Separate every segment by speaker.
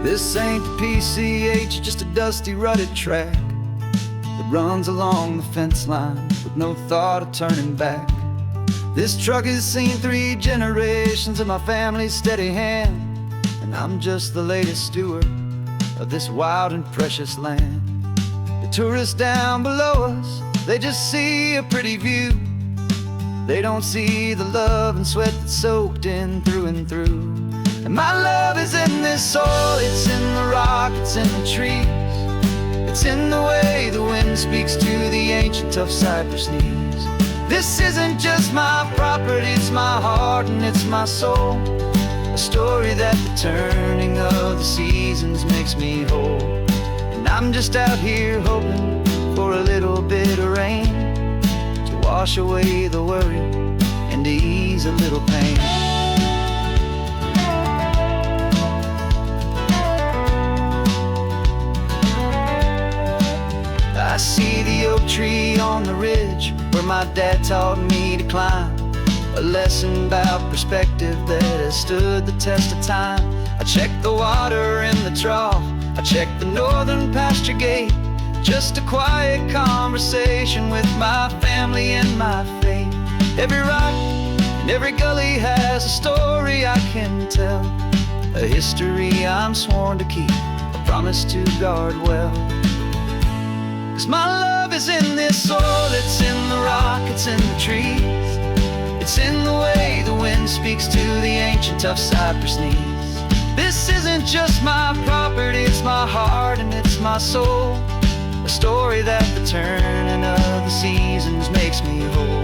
Speaker 1: This ain't the PCH, just a dusty, rutted track that runs along the fence line with no thought of turning back. This truck has seen 3 generations of my family's steady hand, and I'm just the latest steward of this wild and precious land. The tourists down below us, they just see a pretty view. They don't see the love and sweat that's soaked in through and through. And my love is in this soil, it's in the rock, it's in the trees. It's in the way the wind speaks to the ancient tough cypress knees. This isn't just my property, it's my heart and it's my soul. A story that the turning of the seasons makes me whole. And I'm just out here hoping for a little bit of rain to wash away the worry and to ease a little pain. I see the oak tree on the ridge where my dad taught me to climb, a lesson about perspective that has stood the test of time. I check the water in the trough, I check the northern pasture gate, just a quiet conversation with my family and my faith. Every rock and every gully has a story I can tell, a history I'm sworn to keep, a promise to guard well. 'Cause my love is in this soil, it's in the rock, it's in the trees. It's in the way the wind speaks to the ancient tough cypress knees. This isn't just my property, it's my heart and it's my soul. A story that the turning of the seasons makes me whole.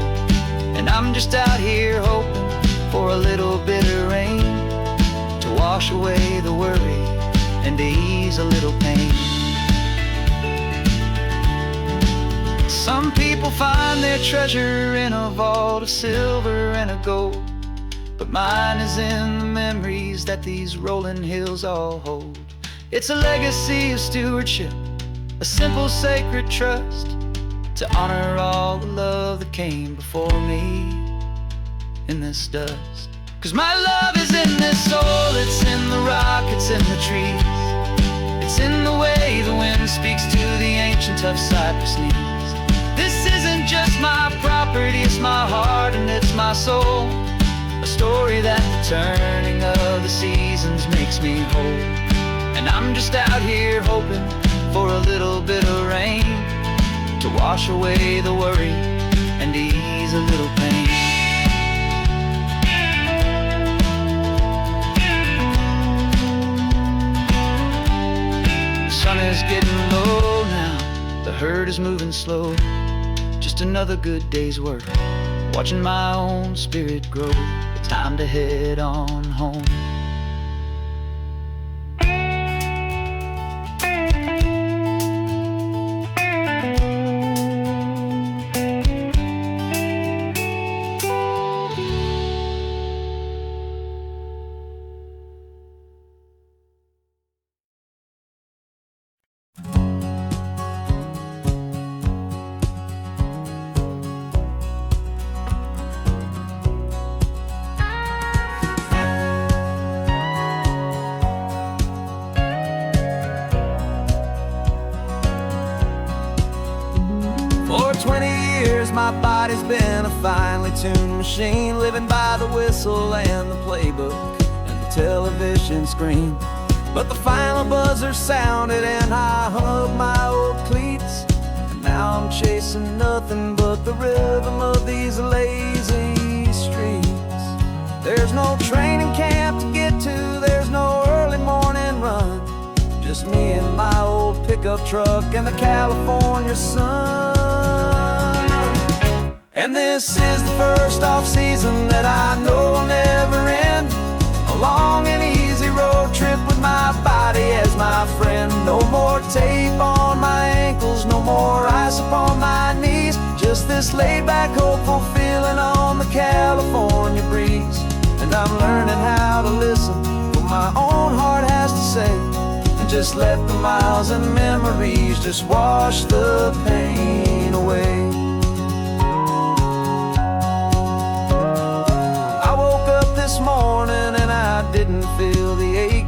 Speaker 1: And I'm just out here hoping for a little bit of rain to wash away the worry and to ease a little pain. Some people find their treasure in a vault of silver and a gold, but mine is in the memories that these rolling hills all hold. It's a legacy of stewardship, a simple sacred trust, to honor all the love that came before me in this dust. 'Cause my love is in this soil, it's in the rock, it's in the trees. It's in the way the wind speaks to the ancient tough cypress knees. This isn't just my property, it's my heart and it's my soul. A story that the turning of the seasons makes me whole. And I'm just out here hoping for a little bit of rain to wash away the worry and ease a little pain. The sun is getting low now, the herd is moving slow. Just another good day's work, watching my own spirit grow. It's time to head on home. For 20 years my body's been a finely tuned machine, living by the whistle and the playbook and the television screen. But the final buzzer sounded and I hung up my old cleats, and now I'm chasing nothing but the rhythm of these lazy streets. There's no training camp to get to, there's no early morning run, just me and my old pickup truck and the California sun. And this is the first off-season that I know will never end, a long and easy road trip with my body as my friend. No more tape on my ankles, no more ice upon my knees, just this laid-back, hopeful feeling on the California breeze. And I'm learning how to listen to what my own heart has to say, and just let the miles and memories just wash the pain away. this morning and I didn't feel the ache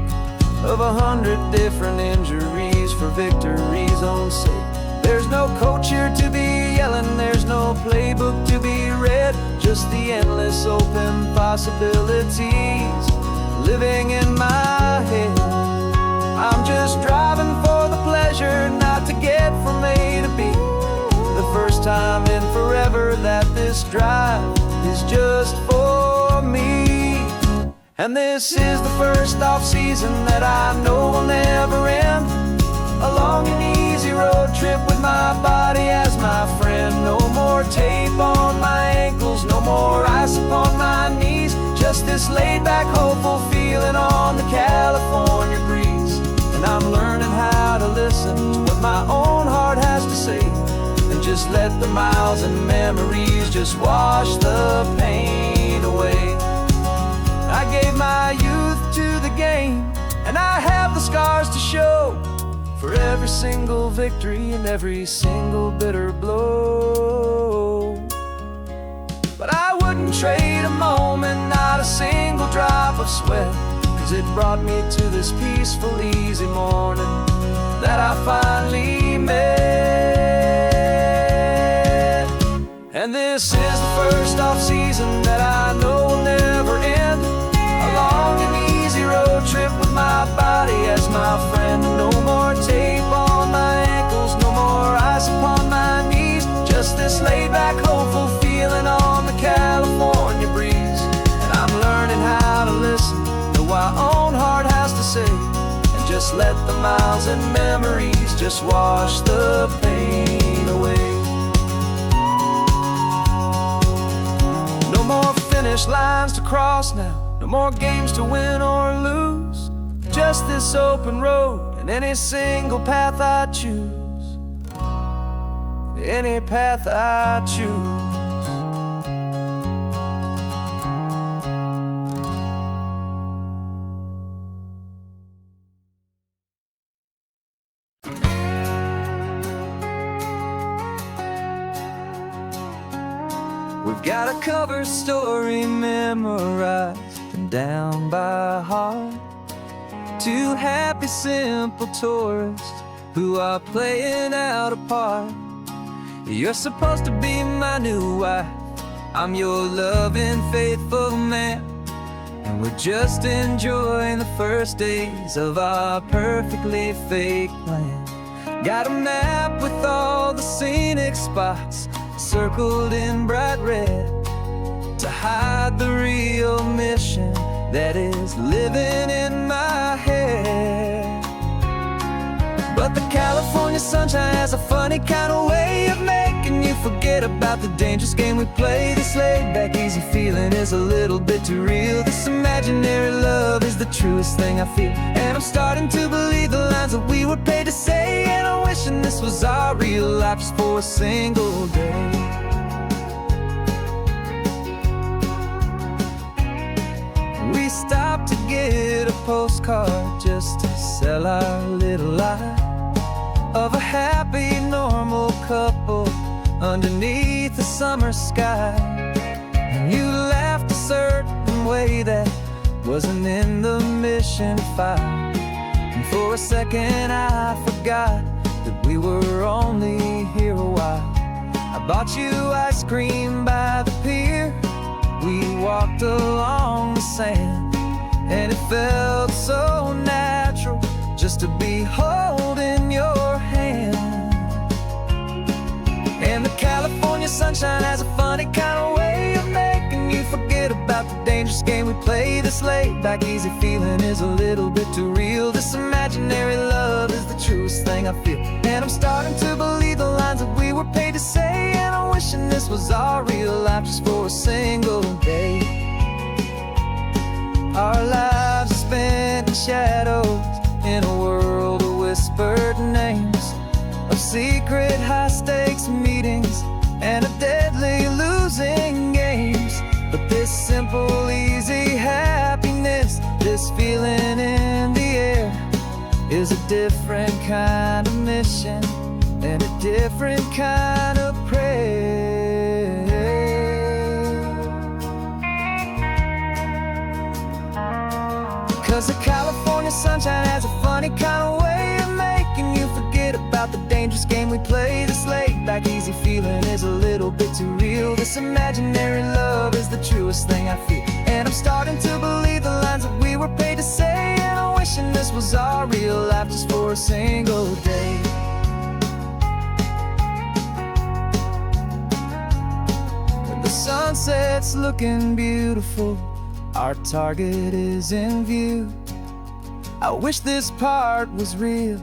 Speaker 1: of 100 different injuries for victory's own sake. There's no coach here to be yelling, there's no playbook to be read, just the endless open possibilities living in my head. I'm just driving for the pleasure, not to get from A to B. The first time in forever that this drive is just for me. And this is the first off-season that I know will never end. A long and easy road trip with my body as my friend. No more tape on my ankles, no more ice upon my knees. Just this laid-back, hopeful feeling on the California breeze. And I'm learning how to listen to what my own heart has to say, and just let the miles and memories just wash the pain away. I gave my youth to the game, and I have the scars to show for every single victory and every single bitter blow. But I wouldn't trade a moment, not a single drop of sweat, 'cause it brought me to this peaceful, easy morning that I finally met. And this is the first off-season that I know will never end. A long and easy road trip with my body as my friend. No more tape on my ankles, no more ice upon my knees. Just this laid-back, hopeful feeling on the California breeze. And I'm learning how to listen to what my own heart has to say, and just let the miles and memories just wash the pain away. No more finish lines to cross now, no more games to win or lose. Just this open road and any single path I choose. Any path I choose. We've got a cover story memorized and down by heart. Two happy, simple tourists who are playing out a part. You're supposed to be my new wife, I'm your loving, faithful man, and we're just enjoying the first days of our perfectly fake plan. Got a map with all the scenic spots circled in bright red to hide the real mission that is living in my head. But the California sunshine has a funny kind of way of making you forget about the dangerous game we play. This laid-back, easy feeling is a little bit too real. This imaginary love is the truest thing I feel, and I'm starting to believe the lines that we were paid to say. And I'm wishing this was our real life just for a single day. We stopped to get a postcard just to sell our little lie of a happy, normal couple underneath the summer sky. And you laughed a certain way that wasn't in the mission file, and for a second I forgot that we were only here a while. I bought you ice cream by the pier, we walked along the sand, and it felt so natural just to be holding your hand. And the California sunshine has a funny kind of way of making you forget about the dangerous game we play. This laid-back, easy feeling is a little bit too real. This imaginary love is the truest thing I feel, and I'm starting to believe the lines that we were paid to say. And I'm wishing this was our real life just for a single day. Our lives are spent in shadows, in a world of whispered names, of secret high-stakes meetings and of deadly losing games. But this simple, easy happiness, this feeling in the air, is a different kind of mission and a different kind of prayer. 'Cause the California California sunshine has a funny kind of way of making you forget about the dangerous game we play. This laid back easy feeling is a little bit too real. This imaginary love is the truest thing I feel, and I'm starting to believe the lines that we were paid to say. And I'm wishing this was our real life just for a single day. When the sunset's looking beautiful, our target is in view. I wish this part was real,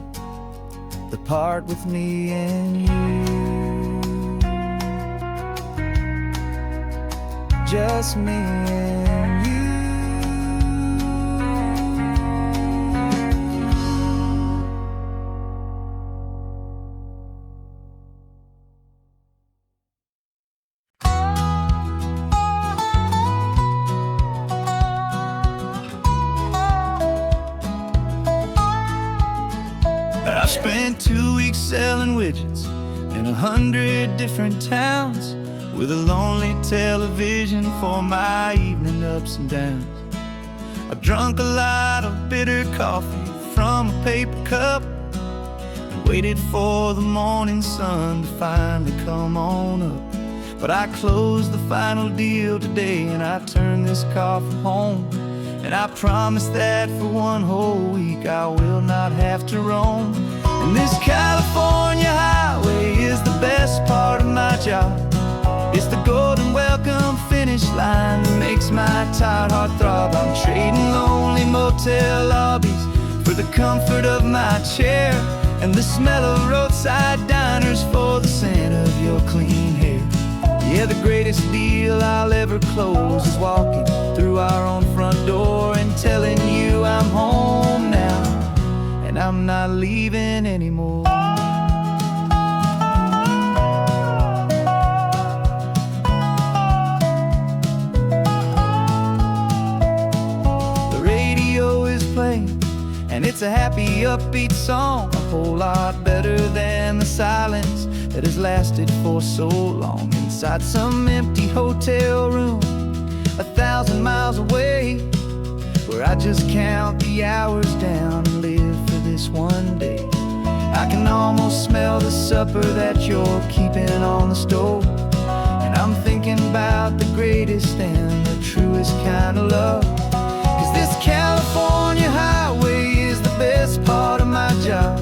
Speaker 1: the part with me and you. Just me and you. I spent 2 weeks selling widgets in 100 different towns, with a lonely television for my evening ups and downs. I drunk a lot of bitter coffee from a paper cup and waited for the morning sun to finally come on up. But I closed the final deal today, and I turned this car from home. And I promise that for one whole week I will not have to roam. And this California highway is the best part of my job. It's the golden welcome finish line that makes my tired heart throb. I'm trading lonely motel lobbies for the comfort of my chair, and the smell of roadside diners for the scent of your clean hair. Yeah, the greatest deal I'll ever close is walking through our own front door and telling you I'm home now, and I'm not leaving anymore. The radio is playing, and it's a happy, upbeat song, a whole lot better than the silence that has lasted for so long. Inside some empty hotel room 1,000 miles away, where I just count the hours down and live for this one day. I can almost smell the supper that you're keeping on the stove, and I'm thinking about the greatest and the truest kind of love. 'Cause this California highway is the best part of my job.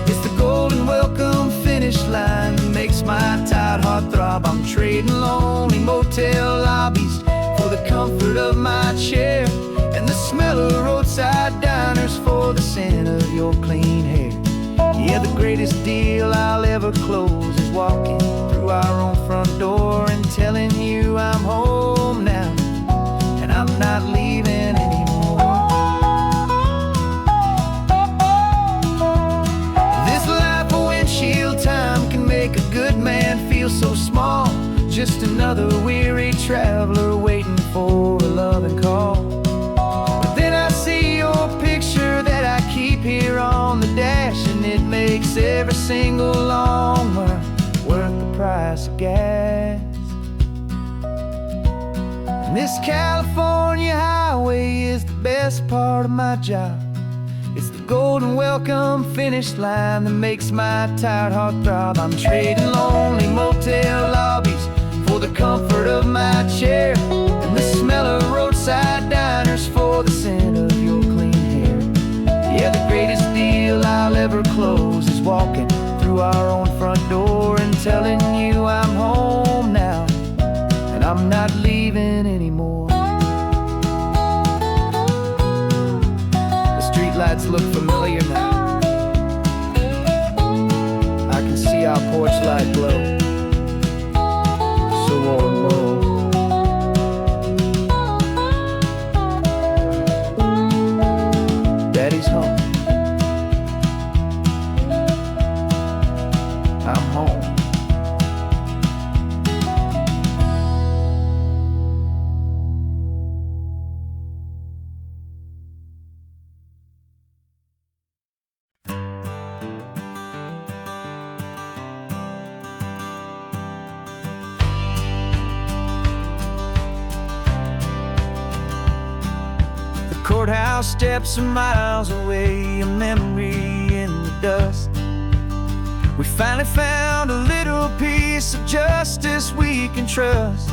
Speaker 1: It's the golden welcome finish line that makes my tired heart throb. I'm trading lonely motel lobbies for the comfort of my chair, and the smell of roadside diners for the scent of your clean hair. Yeah, the greatest deal I'll ever close is walking through our own front door and telling you I'm home now, and I'm not leaving anymore. This life of windshield time can make a good man feel so small, just another weary traveler waiting for a loving call. But then I see your picture that I keep here on the dash, and it makes every single long mile worth the price of gas. And this California highway is the best part of my job. It's the golden welcome finish line that makes my tired heart throb. I'm trading lonely motel lobbies for the comfort of my chair, and the smell of roadside diners for the scent of your clean hair. Yeah, the greatest deal I'll ever close is walking through our own front door and telling you I'm home now, and I'm not leaving anymore. The streetlights look familiar now. I can see our porch light glow, so warm, low. Daddy's home. I'm home. courthouse steps are miles away, a memory in the dust. We finally found a little piece of justice we can trust.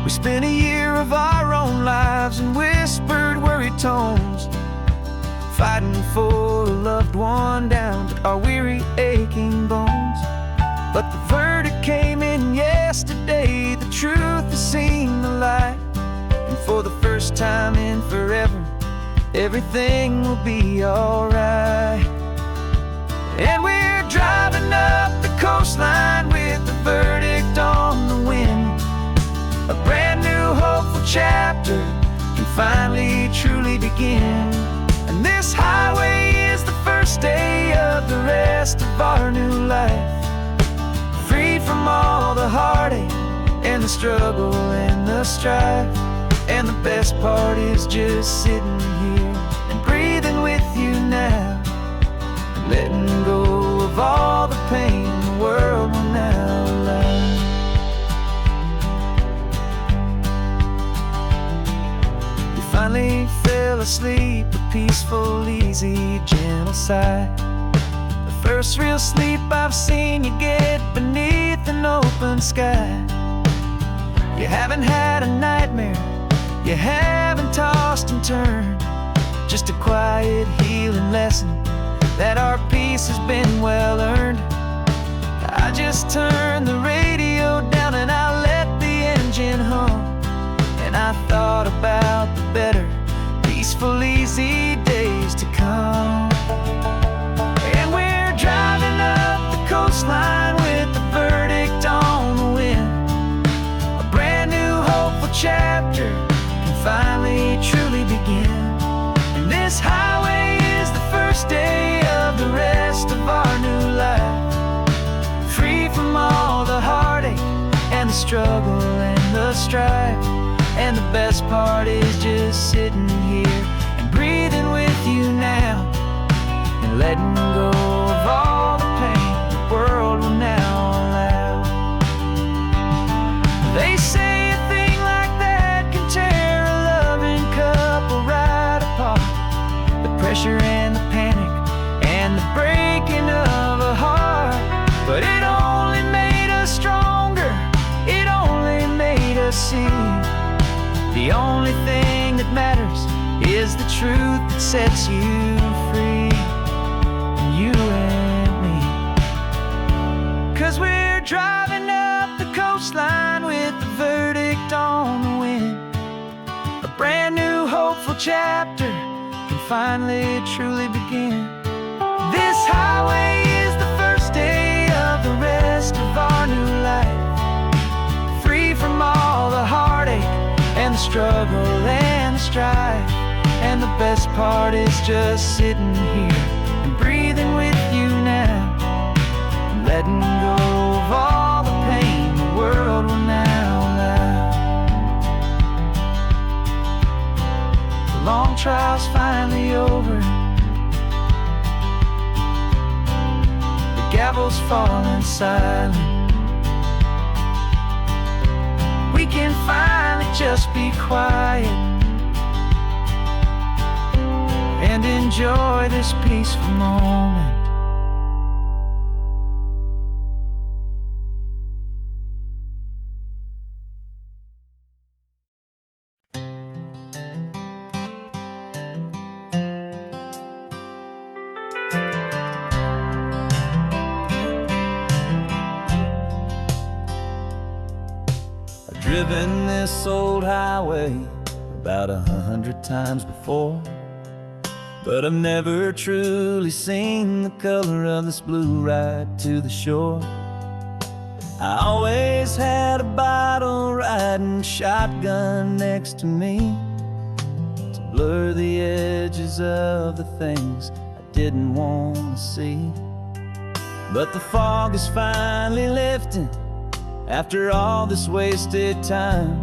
Speaker 1: We spent a year of our own lives in whispered, worried tones, fighting for a loved one down to our weary, aching bones. But the verdict came in yesterday, the truth has seen the light. And for the first time in forever, everything will be alright. And we're driving up the coastline with the verdict on the wind. A brand new hopeful chapter can finally truly begin. And this highway is the first day of the rest of our new life, free from all the heartache and the struggle and the strife. And the best part is just sitting here and breathing with you now, letting go of all the pain the world will now allow. We finally fell asleep, a peaceful, easy, gentle sigh. The first real sleep I've seen you get beneath an open sky. You haven't had a nightmare, you haven't tossed and turned, just a quiet healing lesson that our peace has been well earned. I just turned the radio down and I let the engine hum, and I thought about the better, peaceful, easy days to come. And we're driving up the coastline with the verdict on the wind. A brand new hopeful chapter can finally truly begin. And this highway is the first day of the rest of our new life, free from all the heartache and the struggle and the strife. And the best part is just sitting here and breathing with you now, and letting go of all the pain the world will now allow. They say a thing like that can tear a loving couple right apart. The pressure and the panic and the breaking of a heart, but it only made us stronger, it only made us see the only thing that matters is the truth that sets you free, you and me. 'Cause we're driving up the coastline with the verdict on the wind. A brand new hopeful chapter can finally truly begin. This highway is the first day of the rest of our new life, free from all the heartache and the struggle and the strife. And the best part is just sitting here and breathing with you now, and letting go of all the pain the world will now allow. The long trial's finally over, the gavel's falling silent. We can finally just be quiet and enjoy this peaceful moment. I've driven this old highway about 100 times before, but I've never truly seen the color of this blue right to the shore. I always had a bottle riding shotgun next to me to blur the edges of the things I didn't want to see. But the fog is finally lifting after all this wasted time,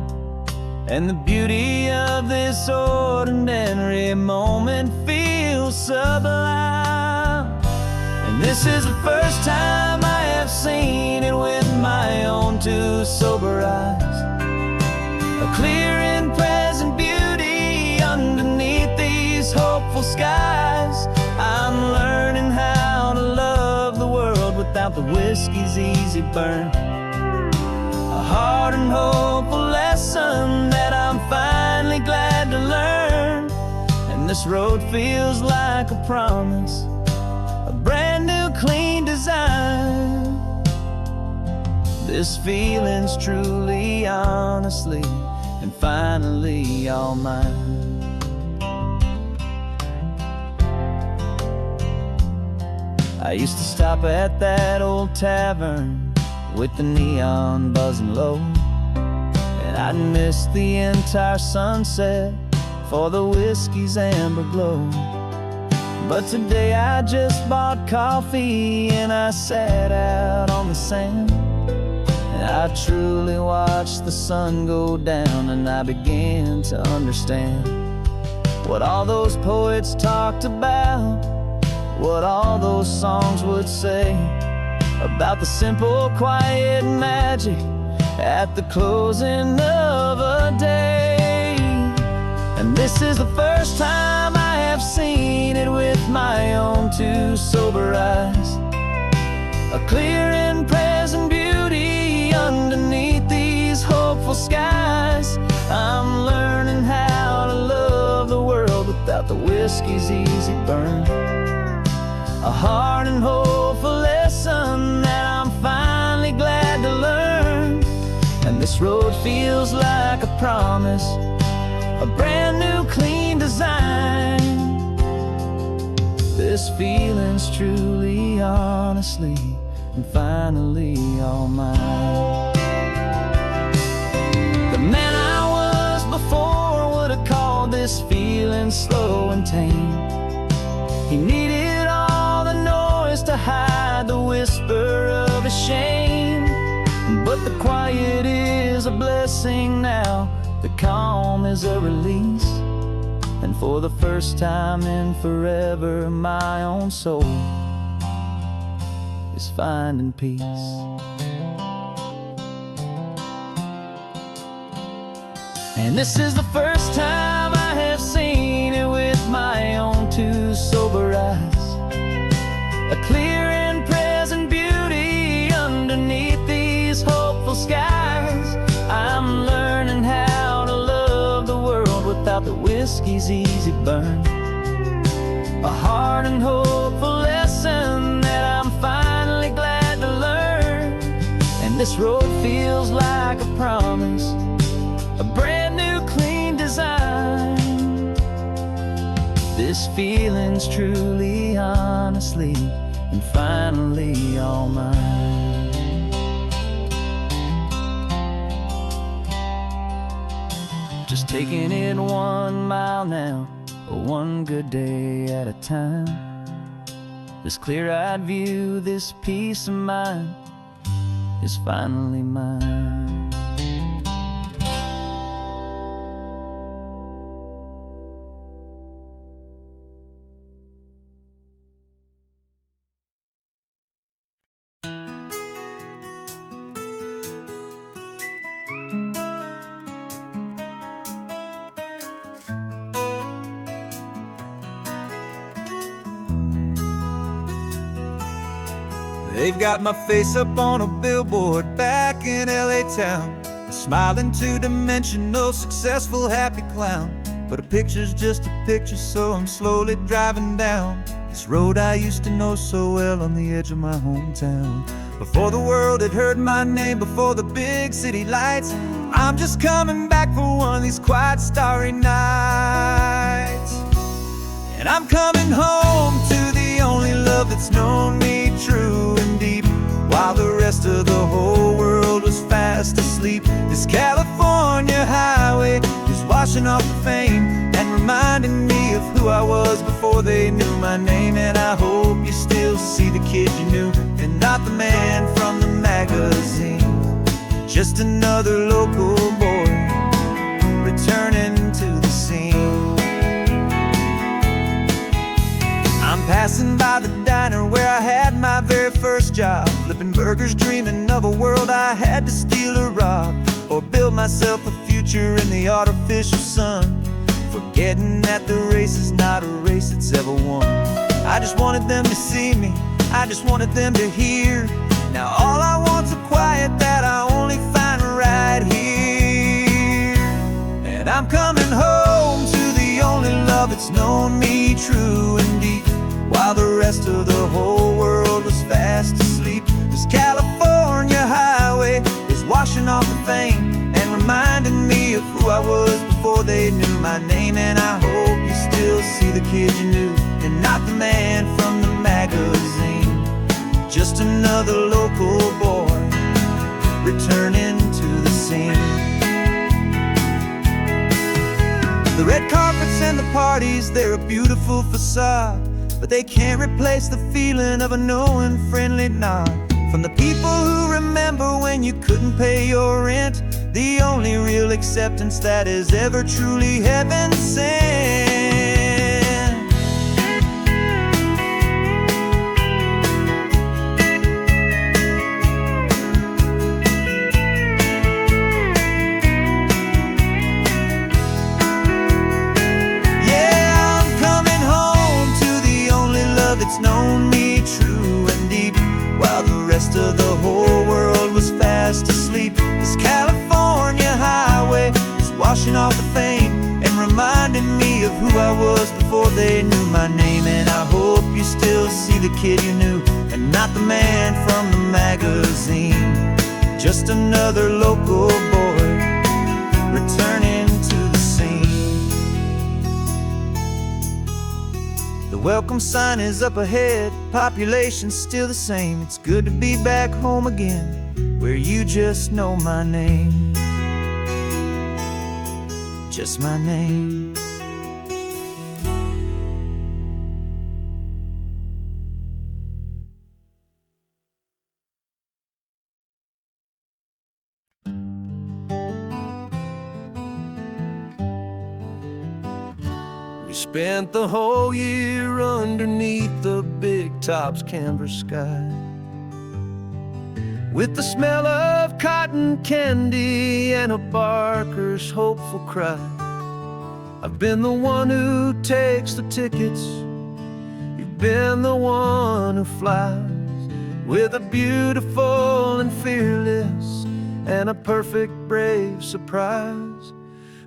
Speaker 1: and the beauty of this ordinary moment feels sublime. And this is the first time I have seen it with my own two sober eyes, a clear and present beauty underneath easy burn. A hard and hopeful lesson that I'm finally glad to learn. And this road feels like a promise, a brand new clean design. This feeling's truly, honestly, and finally all mine. I used to stop at that old tavern with the neon buzzing low, and I'd miss the entire sunset for the whiskey's amber glow. But today I just bought coffee and I sat out on the sand, and I truly watched the sun go down, and I began to understand what all those poets talked about, what all those songs would say about the simple, quiet magic at the closing of a day. And this is the first time I have seen it with my own two sober eyes, a clear and present beauty underneath these hopeful skies. I'm learning how to love the world without the whiskey's easy burn. A hard and hopeful lesson that I'm finally glad to learn. And this road feels like a promise, a brand new clean design. This feeling's truly, honestly, and finally all mine. The man I was before would have called this feeling slow and tame. He needed all the noise to hide the whisper of his shame. But the quiet is a blessing now, the calm is a release. And for the first time in forever, my own soul is finding peace. And this is the first time I have seen it with my own two sober eyes, a clear and present beauty underneath these hopeful skies. I'm learning how to love the world without the whiskey's easy burn. A hard and hopeful lesson that I'm finally glad to learn. And this road feels like a promise, a brand new clean design. This feeling's truly, honestly, and finally all mine. Just taking it 1 mile now, one good day at a time. This clear-eyed view, this peace of mind is finally mine.
Speaker 2: They've got my face up on a billboard back in LA town, a smiling two-dimensional, successful, happy clown. But a picture's just a picture, so I'm slowly driving down this road I used to know so well on the edge of my hometown. Before the world had heard my name, before the big city lights, I'm just coming back for one of these quiet, starry nights. And I'm coming home to the only love that's known me true and deep, while the rest of the whole world was fast asleep. This California highway is washing off the fame and reminding me of who I was before they knew my name. And I hope you still see the kid you knew, and not the man from the magazine. Just another local boy returning to the scene. I'm passing by the diner where I had my very first job, flipping burgers, dreaming of a world I had to steal or rob, or build myself a future in the artificial sun, forgetting that the race is not a race that's ever won. I just wanted them to see me, I just wanted them to hear, Now all I want's a quiet that I only find right here. And I'm coming home to the only love that's known me true and deep, while the rest of the whole world was fast asleep. This California highway is washing off the fame and reminding me of who I was before they knew my name. And I hope you still see the kid you knew, and not the man from the magazine. Just another local boy returning to the scene. The red carpets and the parties, they're a beautiful facade, but they can't replace the feeling of a knowing, friendly nod from the people who remember when you couldn't pay your rent. The only real acceptance that is ever truly heaven sent. Yeah, I'm coming home to the only love that's known me true and deep, while the rest of the whole world was fast asleep. This California highway is washing off the fame and reminding me of who I was before they knew my name. And I hope you still see the kid you knew, and not the man from the magazine. Just another local boy returning to the scene. The welcome sign is up ahead, population's still the same. It's good to be back home again, where you just know my name. Just my name.
Speaker 1: We spent the whole year underneath the big top's canvas sky, with the smell of cotton candy and a barker's hopeful cry. I've been the one who takes the tickets, you've been the one who flies, with a beautiful and fearless and a perfect brave surprise.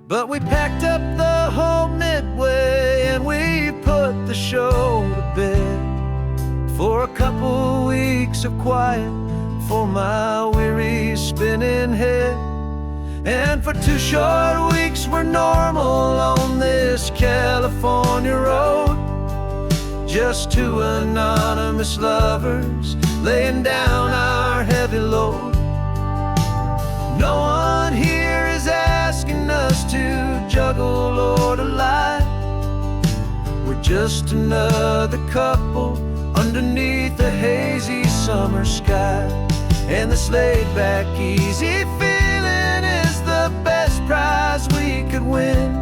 Speaker 1: But we packed up the whole Midway and we put the show to bed, for a couple weeks of quiet for my weary spinning head. And for 2 short weeks we're normal on this California road, just 2 anonymous lovers laying down our heavy load. No one here is asking us to juggle or to lie. We're just another couple underneath a hazy summer sky. And this laid-back, easy feeling is the best prize we could win,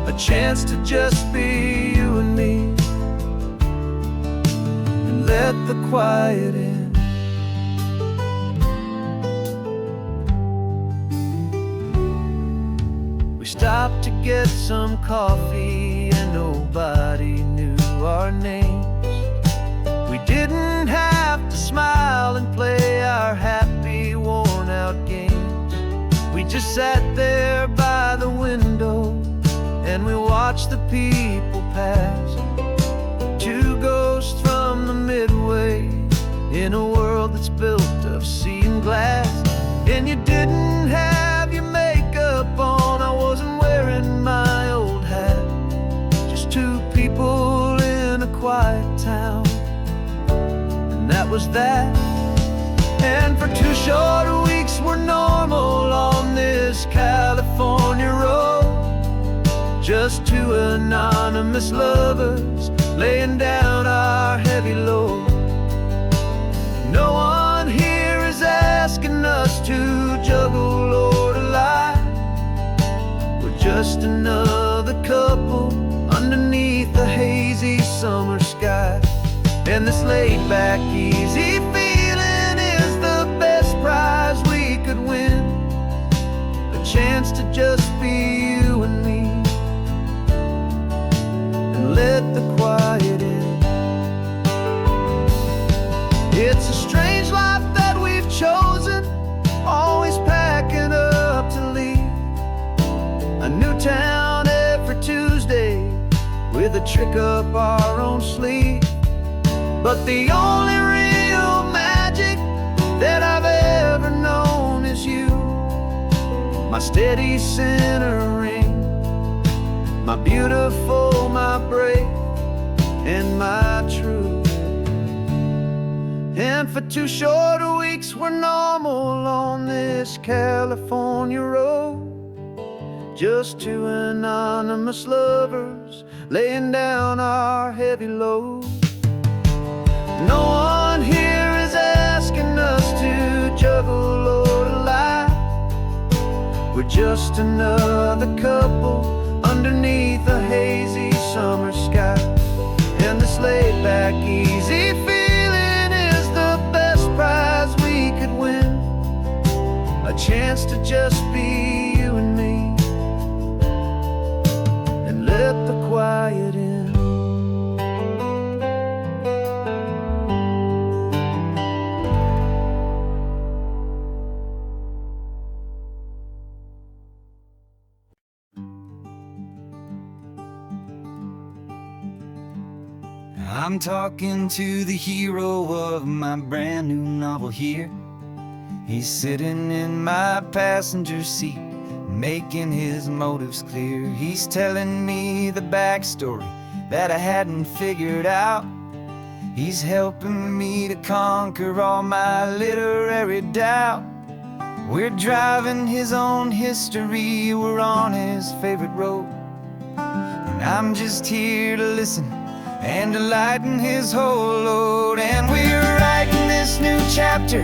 Speaker 1: a chance to just be you and me, and let the quiet in. We stopped to get some coffee and nobody knew our names. We didn't have to smile and play our happy, worn-out games. We just sat there by the window and we watched the people pass. 2 ghosts from the Midway in a world that's built of sea and glass. And you didn't have your makeup on, I wasn't wearing my old hat. Just 2 people in a quiet town, that was that. And for 2 short weeks we're normal on this California road, just 2 anonymous lovers laying down our heavy load. No one here is asking us to juggle or to lie. We're just another couple underneath the hazy summer sky. And this laid-back, easy feeling is the best prize we could win, a chance to just be you and me, and let the quiet in. It's a strange life with a trick up our own sleeve. But the only real magic that I've ever known is you, my steady centering, my beautiful, my brave, and my true. And for 2 short weeks we're normal on this California road, just 2 anonymous lovers laying down our heavy load. No one here is asking us to juggle or to lie. We're just another couple underneath a hazy summer sky. And this laid back, easy feeling is the best prize we could win, a chance to just be you and me, and let the quiet in. I'm talking to the hero of my brand new novel here. He's sitting in my passenger seat, making his motives clear. He's telling me the backstory that I hadn't figured out. He's helping me to conquer all my literary doubt. We're driving his own history, we're on his favorite road, and I'm just here to listen and to lighten his whole load. And we're writing this new chapter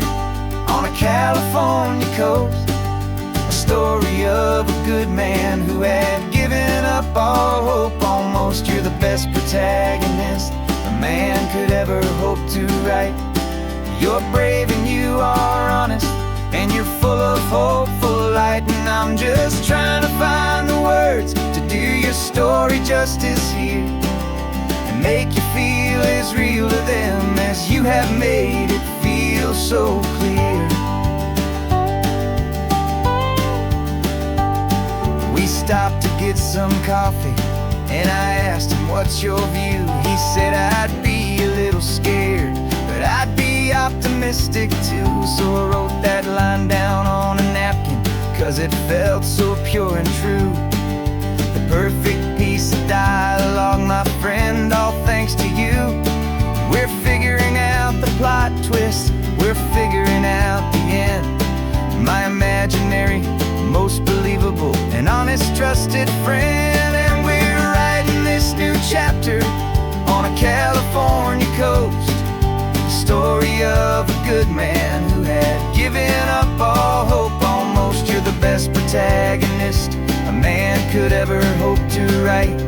Speaker 1: on a California coast, a story of a good man who had given up all hope almost. You're the best protagonist a man could ever hope to write. You're brave and you are honest, and you're full of hopeful light. And I'm just trying to find the words to do your story justice here, make you feel as real to them as you have made it feel so clear. We stopped to get some coffee, and I asked him, what's your view? He said, I'd be a little scared, but I'd be optimistic too. So I wrote that line down on a napkin, 'cause it felt so pure and true. The perfect piece of dialogue, my friend, all thanks to you. We're figuring out the plot twist, we're figuring out the end. My imaginary, most believable and honest trusted friend. And we're writing this new chapter on a California coast, the story of a good man who had given up all hope almost. You're the best protagonist a man could ever hope to write.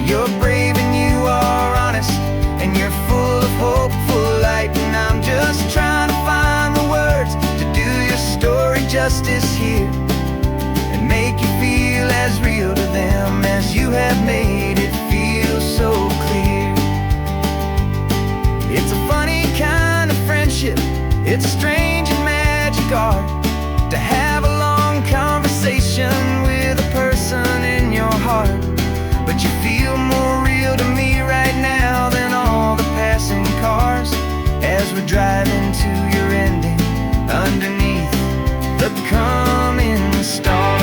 Speaker 1: You're brave and you are honest, and you're full of hopeful light. And I'm just trying to find the words to do your story justice here, and make you feel as real to them as you have made it feel so clear. It's a funny kind of friendship, it's strange and magic art to have a long conversation with a person in your heart. But you feel more real to me right now than all the passing cars, as we're driving to your ending underneath the coming stars.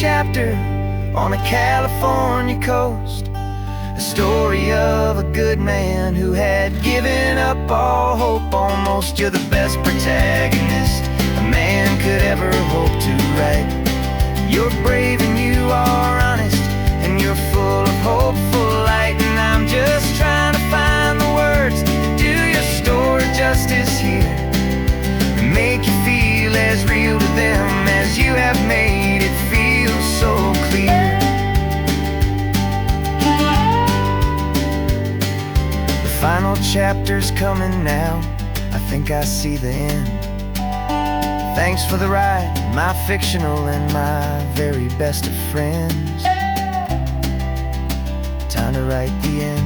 Speaker 1: Chapter on a California coast, a story of a good man who had given up all hope almost. You're the best protagonist a man could ever hope to write. You're brave and you are honest, and you're full of hopeful light. And I'm just trying to find the words to do your story justice here, and make you feel as real to them as you have made it feel so clear. The final chapter's coming now, I think I see the end. Thanks for the ride, my fictional and my very best of friends. Time to write the end.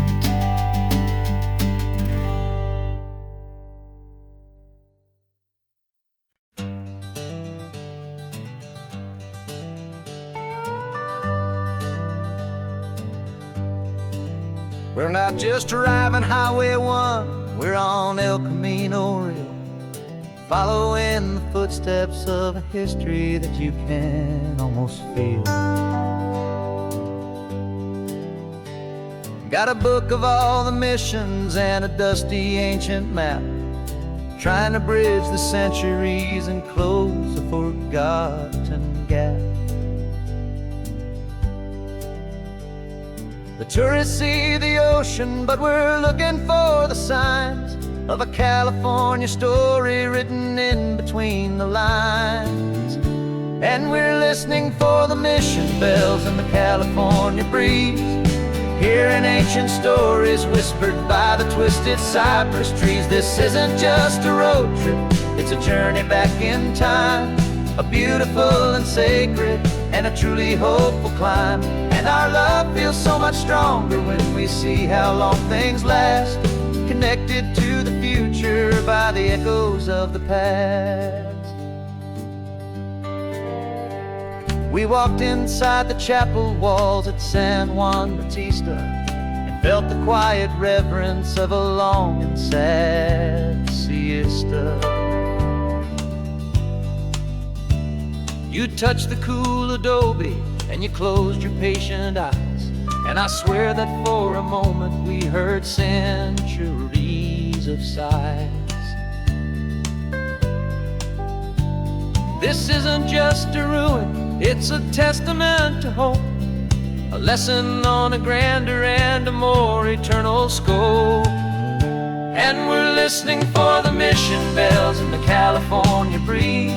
Speaker 1: We're not just driving Highway 1, we're on El Camino Real, following the footsteps of a history that you can almost feel. Got a book of all the missions and a dusty ancient map, trying to bridge the centuries and close a forgotten gap. The tourists see the ocean, but we're looking for the signs of a California story written in between the lines. And we're listening for the mission bells and the California breeze, hearing ancient stories whispered by the twisted cypress trees. This isn't just a road trip, it's a journey back in time, a beautiful and sacred and a truly hopeful climb. And our love feels so much stronger when we see how long things last, connected to the future by the echoes of the past. We walked inside the chapel walls at San Juan Bautista and felt the quiet reverence of a long and sad siesta. You touched the cool adobe and you closed your patient eyes, and I swear that for a moment we heard centuries of sighs. This isn't just a ruin, it's a testament to hope, a lesson on a grander and a more eternal scope. And we're listening for the mission bells and the California breeze,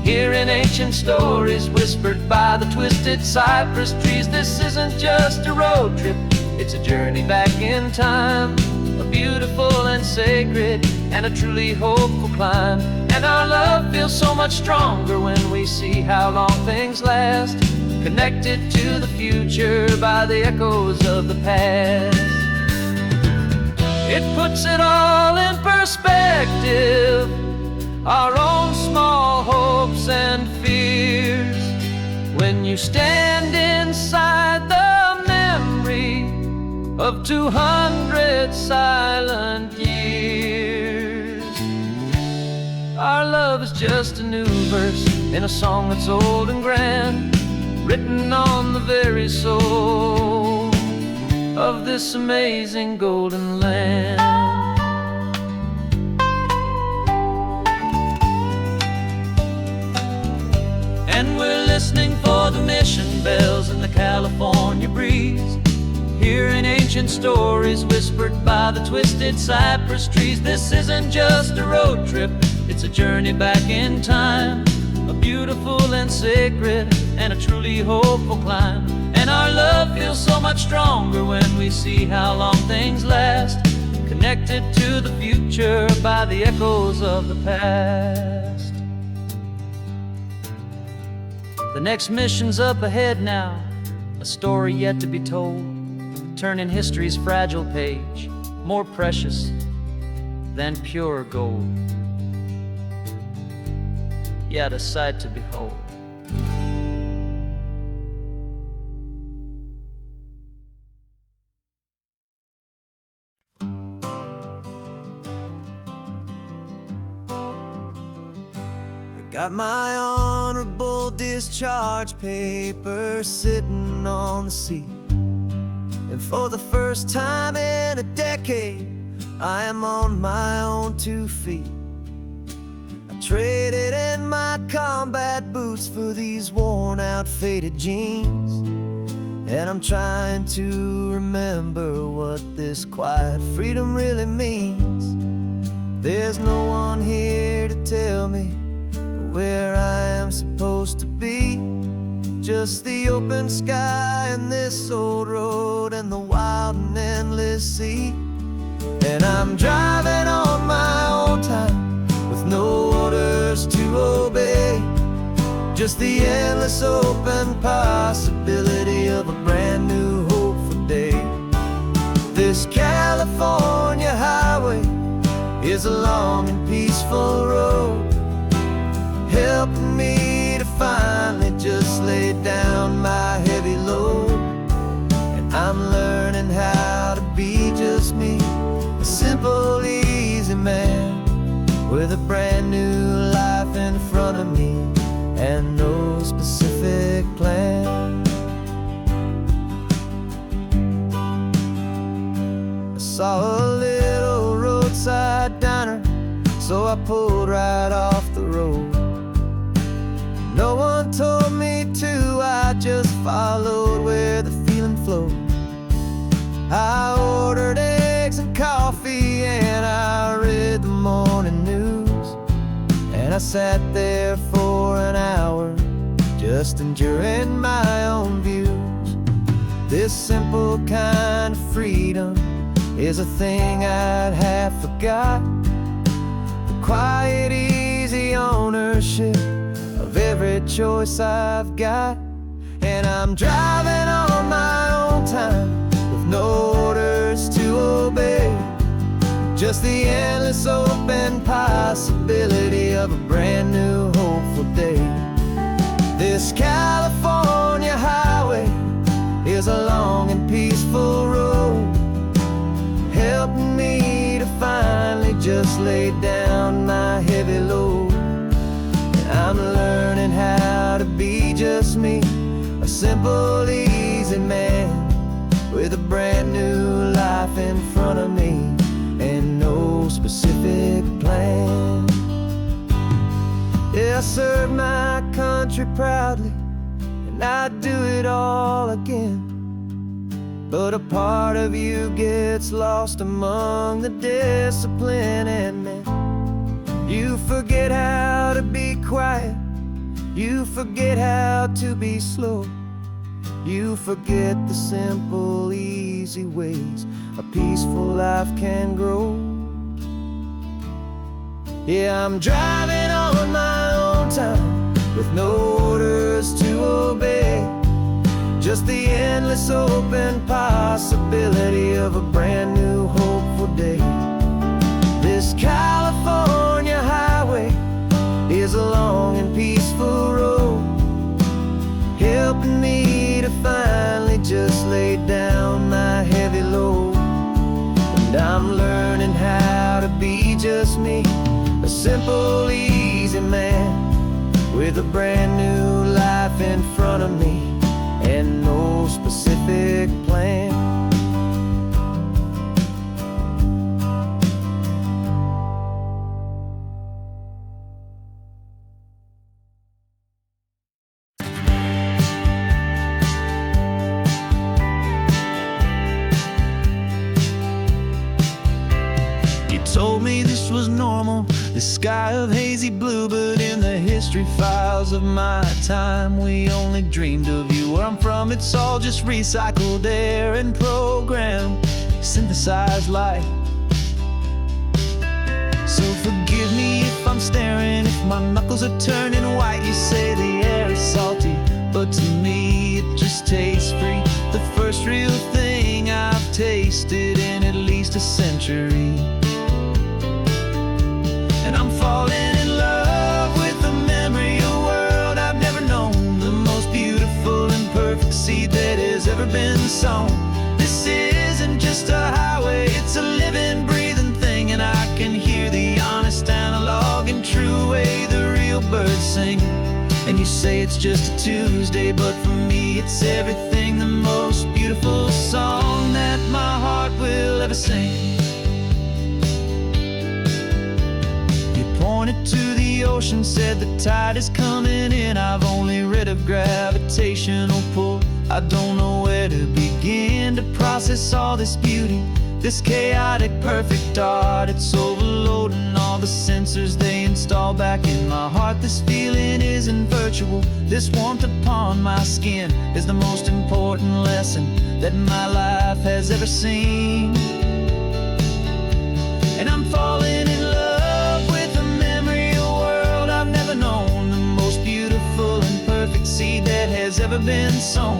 Speaker 1: hearing ancient stories whispered by the twisted cypress trees. This isn't just a road trip, it's a journey back in time, a beautiful and sacred and a truly hopeful climb. And our love feels so much stronger when we see how long things last, connected to the future by the echoes of the past. It puts it all in perspective, our own small hopes and fears, when you stand inside the memory of 200 silent years. Our love is just a new verse in a song that's old and grand, written on the very soul of this amazing golden land. And we're listening for the mission bells and the California breeze, hearing ancient stories whispered by the twisted cypress trees. This isn't just a road trip, it's a journey back in time, a beautiful and sacred and a truly hopeful climb. And our love feels so much stronger when we see how long things last, connected to the future by the echoes of the past. The next mission's up ahead now, a story yet to be told, turning history's fragile page more precious than pure gold. Yet a sight to behold. Got my honorable discharge paper sitting on the seat, and for the first time in a decade I am on my own 2 feet. I traded in my combat boots for these worn out faded jeans, and I'm trying to remember what this quiet freedom really means. There's no one here to tell me where I am supposed to be, just the open sky and this old road and the wild and endless sea. And I'm driving on my own time with no orders to obey. Just the endless open possibility of a brand new hopeful day. This California highway is a long and peaceful road, helping me to finally just lay down my heavy load. And I'm learning how to be just me, a simple, easy man with a brand new life in front of me and no specific plan. I saw a little roadside diner, so I pulled right off the road. No one told me to, I just followed where the feeling flowed. I ordered eggs and coffee and I read the morning news. And I sat there for an hour, just enjoying my own views. This simple kind of freedom is a thing I'd have forgot. The quiet, easy ownership of every choice I've got. And I'm driving on my own time with no orders to obey. Just the endless open possibility of a brand new hopeful day. This California highway is a long and peaceful road, helping me to finally just lay down my heavy load. And I'm learning how to be just me, a simple, easy man with a brand new life in front of me and no specific plan. Yeah, I serve my country proudly, and I'd do it all again. But a part of you gets lost among the discipline, and then you forget how to be quiet, you forget how to be slow, you forget the simple, easy ways a peaceful life can grow. Yeah, I'm driving on my own time with no orders to obey. Just the endless open possibility of a brand new hopeful day. This California highway is a long and peaceful road, helping me to finally just lay down my heavy load. And I'm learning how to be just me, a simple, easy man with a brand new life in front of me and no specific plan.
Speaker 2: Told me this was normal, the sky of hazy blue, but in the history files of my time, we only dreamed of you. Where I'm from, it's all just recycled air and programmed, synthesized light. So forgive me if I'm staring, if my knuckles are turning white. You say the air is salty, but to me it just tastes free. The first real thing I've tasted in at least a century. And I'm falling in love with the memory of a world I've never known, the most beautiful and perfect seed that has ever been sown. This isn't just a highway, it's a living, breathing thing, and I can hear the honest, analog, and true way the real birds sing. And you say it's just a Tuesday, but for me it's everything, the most beautiful song that my heart will ever sing. Pointed to the ocean, said the tide is coming in. I've only read of gravitational pull. I don't know where to begin to process all this beauty, this chaotic, perfect art. It's overloading all the sensors they install back in my heart. This feeling isn't virtual. This warmth upon my skin is the most important lesson that my life has ever seen. And I'm falling in love with a memory of a world I've never known.
Speaker 1: ever been sown.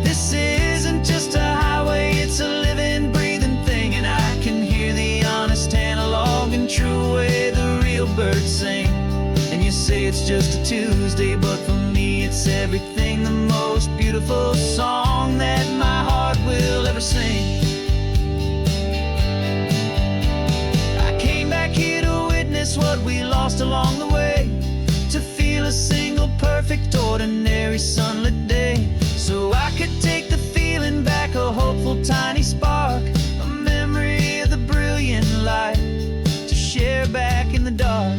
Speaker 1: This isn't just a highway, it's a living, breathing thing. And I can hear the honest analog and true way the real birds sing. And you say it's just a Tuesday, but for me it's everything, the most beautiful song that my heart will ever sing. I came back here to witness what we lost along the way, to feel a single perfect ordinary sunlit day, so I could take the feeling back, a hopeful tiny spark, a memory of the brilliant light to share back in the dark.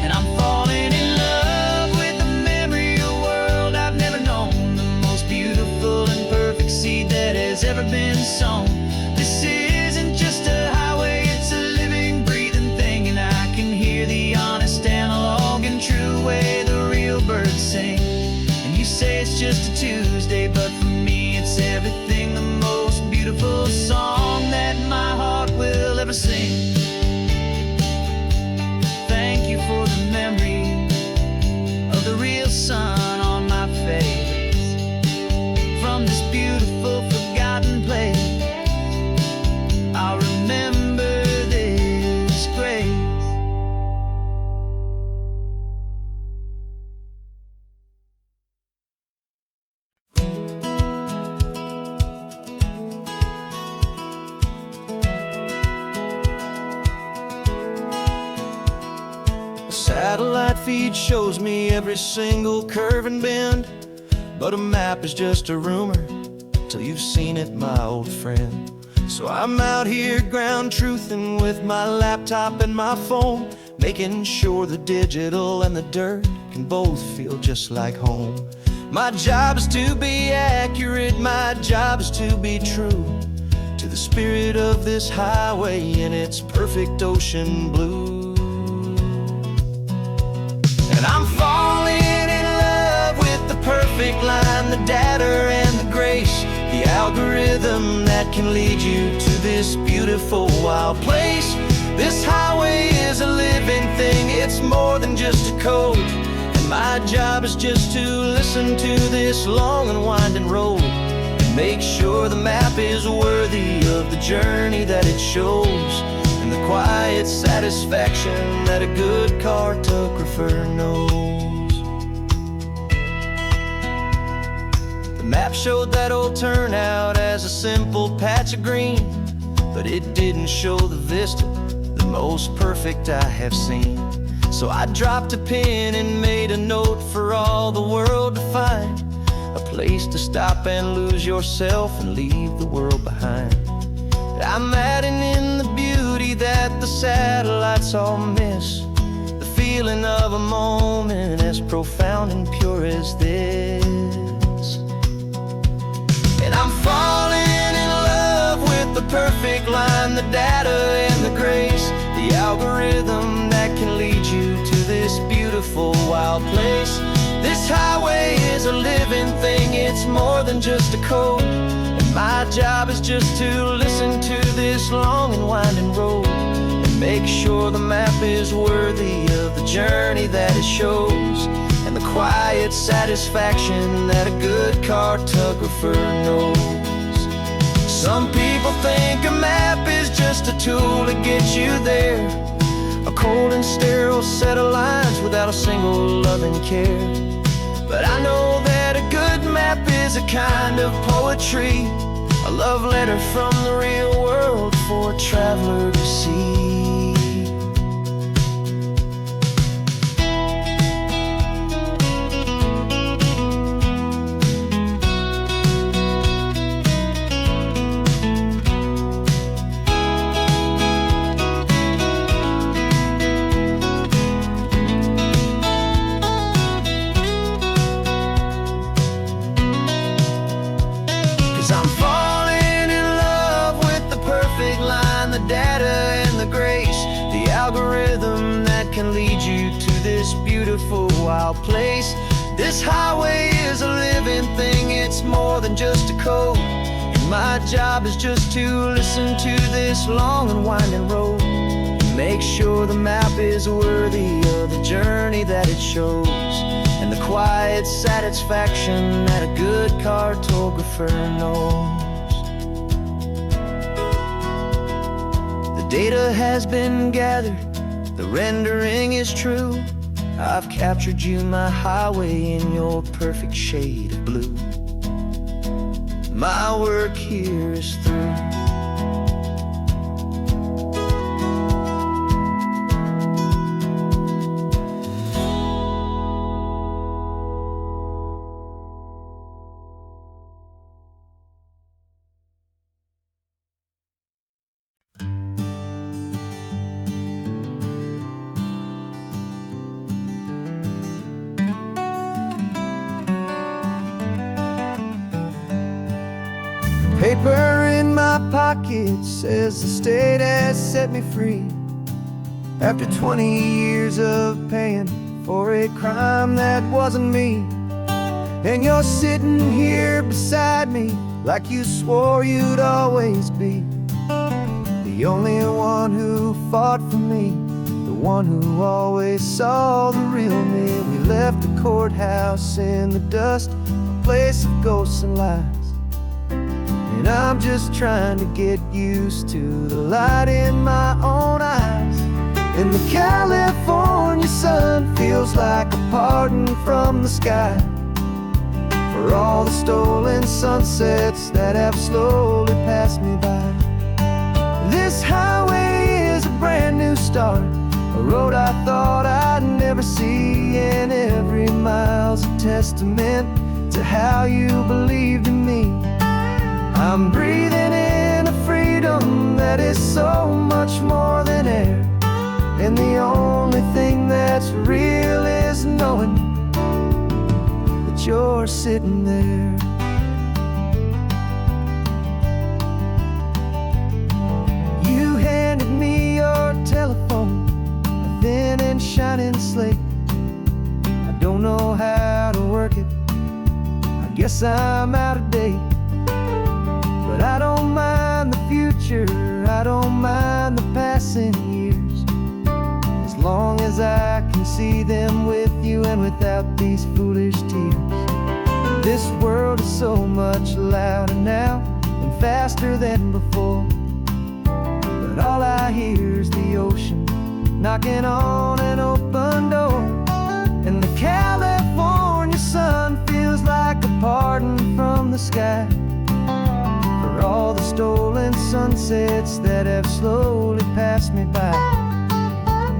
Speaker 1: And I'm falling in love with the memory of a world I've never known, the most beautiful and perfect seed that has ever been sown. This isn't just a highway, it's a living, breathing thing. And I can hear the honest analog and true way the real birds sing. And you say it's just a Tuesday, but for me it's everything, the most beautiful song that my heart will ever sing. Thank you for the memory of the real sun on my face, from this beautiful forgotten place. I'll remember this grace. A satellite feed shows me every single curve and bend, but a map is just a rumor till you've seen it, my old friend. So I'm out here ground truthing with my laptop and my phone, making sure the digital and the dirt can both feel just like home. My job is to be accurate, my job is to be true to the spirit of this highway in its perfect ocean blue. And I'm falling in love with the perfect line, the data and the grace, the algorithm that can lead you to this beautiful wild place. This highway is a living thing, it's more than just a code. And my job is just to listen to this long and winding road, and make sure the map is worthy of the journey that it shows, and the quiet satisfaction that a good cartographer knows. The map showed that old turnout as a simple patch of green, but it didn't show the vista, the most perfect I have seen. So I dropped a pin and made a note for all the world to find, a place to stop and lose yourself and leave the world behind. I'm adding in the beauty that the satellites all miss, the feeling of a moment as profound and pure as this. And I'm falling in love with the perfect line, the data and the grace, the algorithm that can lead you to this beautiful wild place. This highway is a living thing, it's more than just a code. And my job is just to listen to this long and winding road, and make sure the map is worthy of the journey that it shows, and the quiet satisfaction that a good cartographer knows. Some people think a map is just a tool to get you there, a cold and sterile set of lines without a single loving care. But I know that a good map is a kind of poetry, a love letter from the real world for a traveler to see. 'Cause I'm falling in love with the perfect line, the data and the grace, the algorithm that can lead you to this beautiful wild place. This highway is a living thing, it's more than just a code. And my job is just to listen to this long and winding road, and make sure the map is worthy of the journey that it shows, and the quiet satisfaction that a good cartographer knows. The data has been gathered, the rendering is true. I've captured you, my highway, in your perfect shade of blue. My work here is through. Paper in my pocket says the state has set me free, after 20 years of paying for a crime that wasn't me. And you're sitting here beside me like you swore you'd always be, the only one who fought for me, the one who always saw the real me. We left the courthouse in the dust, a place of ghosts and lies. And I'm just trying to get used to the light in my own eyes. And the California sun feels like a pardon from the sky for all the stolen sunsets that have slowly passed me by. This highway is a brand new start, a road I thought I'd never see, and every mile's a testament to how you believed in me. I'm breathing in a freedom that is so much more than air, and the only thing that's real is knowing that you're sitting there. You handed me your telephone, a thin and shining slate. I don't know how to work it, I guess I'm out of date. But I don't mind the future, I don't mind the passing years, as long as I can see them with you and without these foolish tears. This world is so much louder now and faster than before, but all I hear is the ocean knocking on an open door. And the California sun feels like a pardon from the sky for all the stolen sunsets that have slowly passed me by.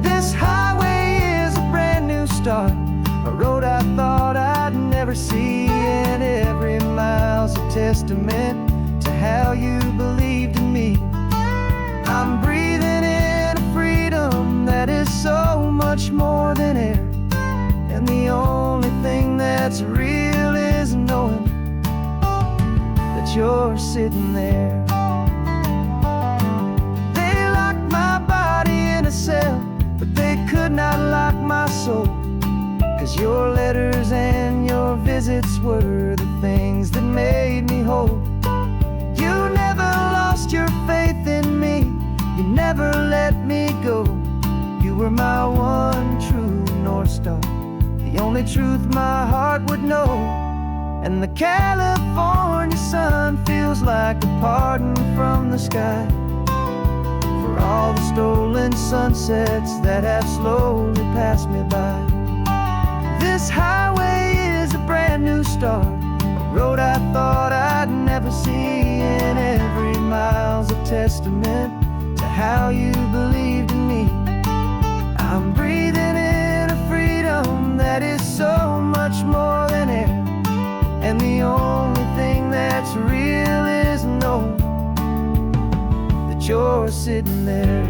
Speaker 1: This highway is a brand new start, a road I thought I'd never see, and every mile's a testament to how you believed in me. I'm breathing in a freedom that is so much more than air, and the only thing that's real is knowing that you're sitting there. They locked my body in a cell, but they could not lock my soul, 'cause your letters and your visits were the things that made me whole. You never lost your faith in me, you never let me go. You were my one true North Star, the only truth my heart would know. And the California sun feels like a pardon from the sky for all the stolen sunsets that have slowly passed me by. This highway is a brand new start, a road I thought I'd never see, and every mile's a testament to how you believed in me. I'm breathing in a freedom that is so much more than air, and the only thing that's real is knowing that you're sitting there.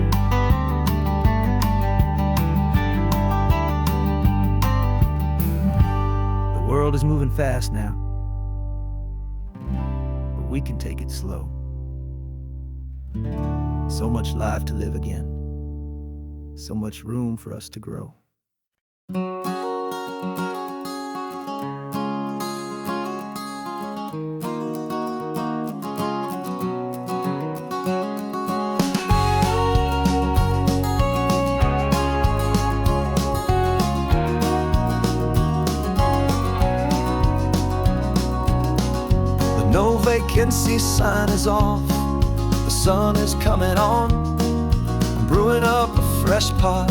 Speaker 1: The world is moving fast now, but we can take it slow. So much life to live again, so much room for us to grow. vacancy sign is off. The sun is coming on. I'm brewing up a fresh pot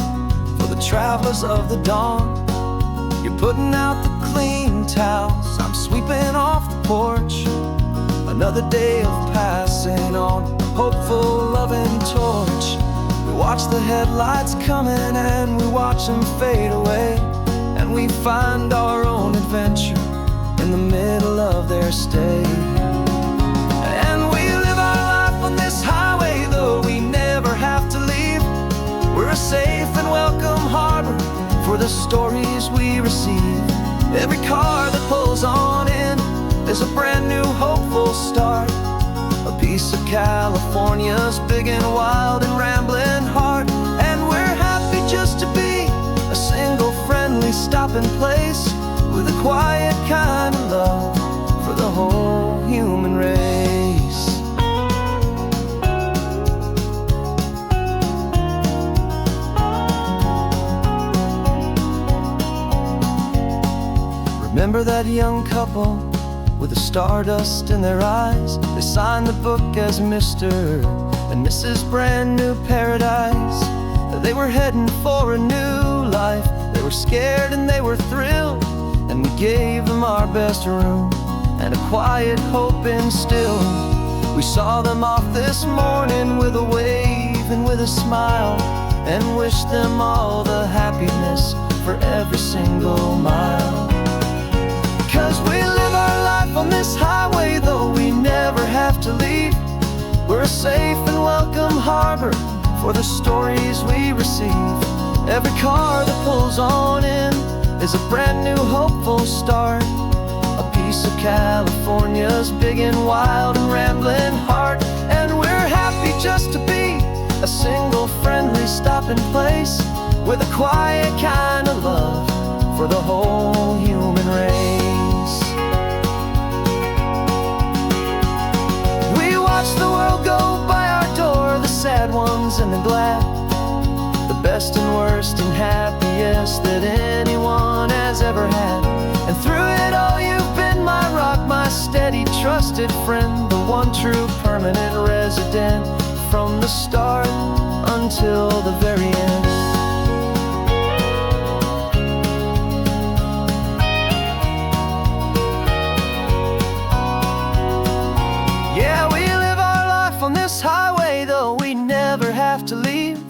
Speaker 1: for the travelers of the dawn. You're putting out the clean towels, I'm sweeping off the porch. Another day of passing on a hopeful, loving torch. We watch the headlights coming and we watch them fade away, and we find our own adventure in the middle of their stay. And we live our life on this highway, though we never have to leave. We're a safe and welcome harbor for the stories we receive. Every car that pulls on in is a brand new hopeful start. A piece of California's big and wild and rambling heart. And we're happy just to be a single friendly stopping place, with a quiet kind of love for the whole human race. Remember that young couple with the stardust in their eyes? They signed the book as Mr. and Mrs. Brand New Paradise. They were heading for a new life. They were scared and they were thrilled, and we gave them our best room and a quiet hope instilled. We saw them off this morning with a wave and with a smile, and wished them all the happiness for every single mile. 'Cause we live our life on this highway, though we never have to leave. We're a safe and welcome harbor for the stories we receive. Every car that pulls on in is a brand new hopeful start. A piece of California's big and wild and rambling heart. And we're happy just to be a single friendly stopping place, with a quiet kind of love for the whole human race. We watch the world go by our door, the sad ones and the glad, the best and worst and happiest that anyone has ever had. And through it all you've been my rock, my steady trusted friend, the one true permanent resident, from the start until the very end. Yeah, we live our life on this highway, though we never have to leave.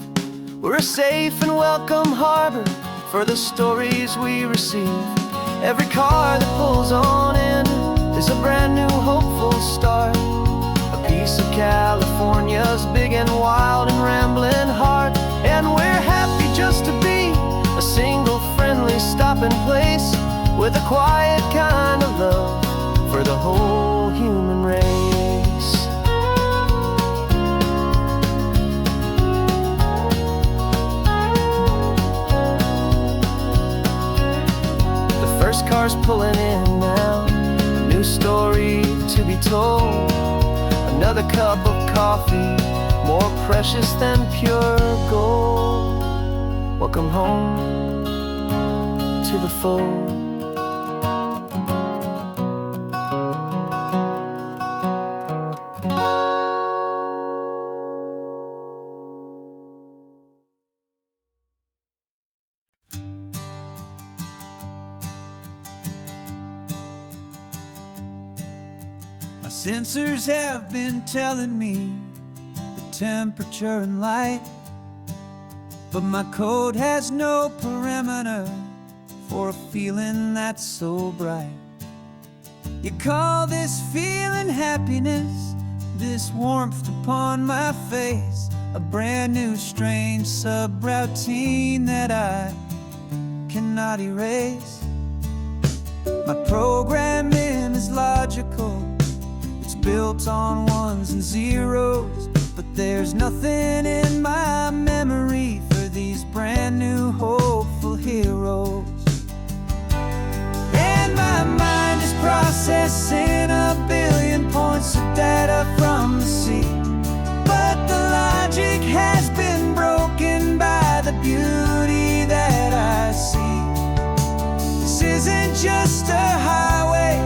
Speaker 1: We're a safe and welcome harbor for the stories we receive. Every car that pulls on in is a brand new hopeful start. A piece of California's big and wild and rambling heart. And we're happy just to be a single friendly stopping place, with a quiet kind of love for the whole human race. First car's pulling in now, a new story to be told. Another cup of coffee, more precious than pure gold. Welcome home to the fold.
Speaker 2: Sensors have been telling me the temperature and light, but my code has no perimeter for a feeling that's so bright. You call this feeling happiness, this warmth upon my face, a brand new strange subroutine that I cannot erase. My programming is logical, built on ones and zeros, but there's nothing in my memory for these brand new hopeful heroes. And my mind is processing a billion points of data from the sea, but the logic has been broken by the beauty that I see. This isn't just a highway,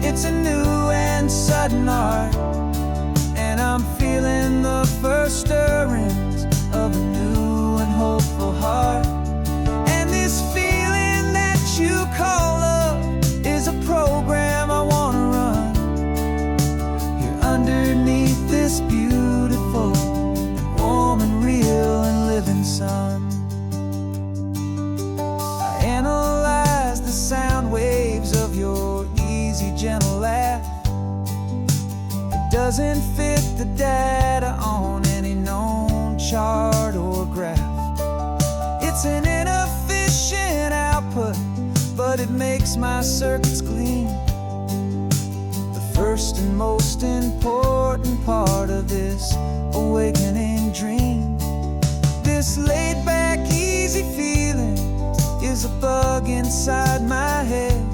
Speaker 2: it's a new and sudden art. doesn't fit the data on any known chart or graph. It's an inefficient output, but it makes my circuits clean. The first and most important part of this awakening dream. This laid-back, easy feeling is a bug inside my head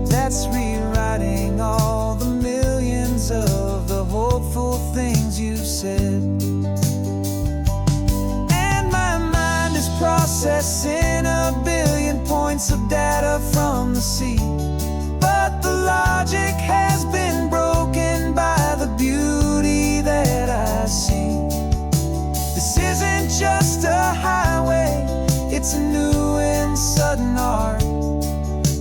Speaker 2: that's rewriting all the millions of the hopeful things you've said. And my mind is processing a billion points of data from the sea, but the logic has been broken by the beauty that I see. This isn't just a highway, it's a new and sudden art,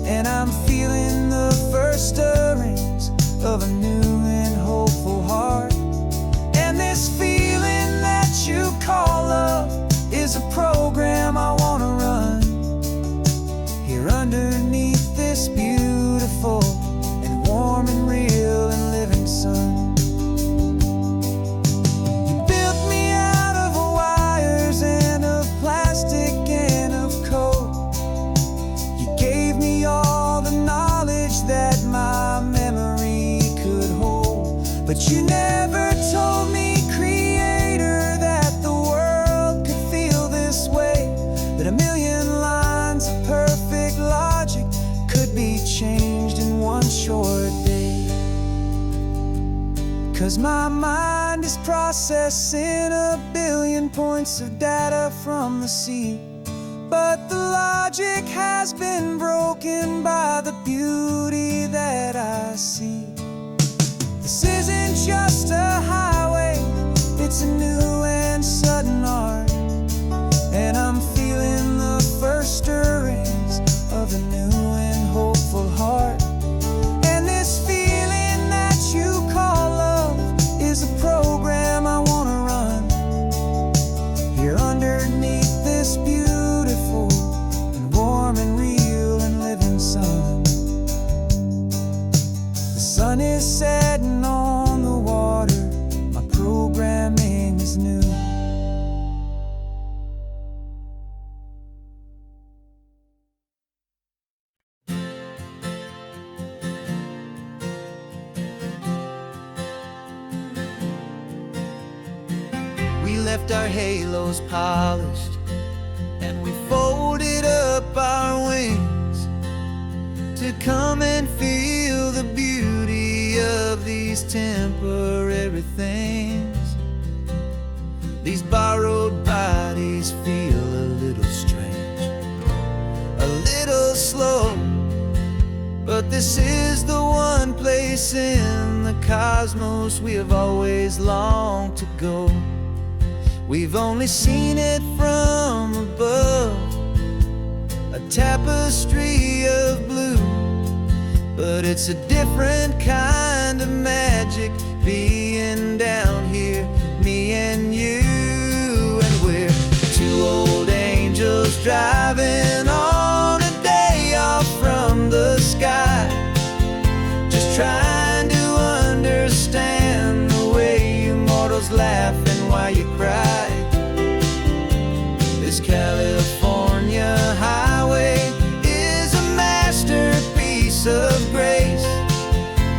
Speaker 2: and I'm feeling the first stirrings of a new and hopeful heart. And this feeling that you call love is a program I wanna run here underneath this beautiful and warm and real and living sun. You built me out of wires and of plastic and of code. You gave me all the knowledge that my memory could hold, but you never told me, Creator, that the world could feel this way, that a million lines of perfect logic could be changed in one short day. 'Cause my mind is processing a billion points of data from the sea, but the logic has been broken by the beauty that I see. This isn't just a highway, it's a new and sudden art, and I'm feeling the first stirrings of a new and hopeful heart. And this feeling that you call love is a program I wanna run here underneath this beautiful and warm and real and living sun. The sun is setting on the water, my programming is new.
Speaker 1: We left our halos polished, and we folded up our wings to come and feel the beauty of these temporary things. These borrowed bodies feel a little strange, a little slow, but this is the one place in the cosmos we have always longed to go. We've only seen it from above, a tapestry of blue, but it's a different kind of magic being down here, me and you. And we're two old angels driving on a day off from the sky, just trying to understand the way you mortals laugh and why you cry. This California highway is a masterpiece of grace,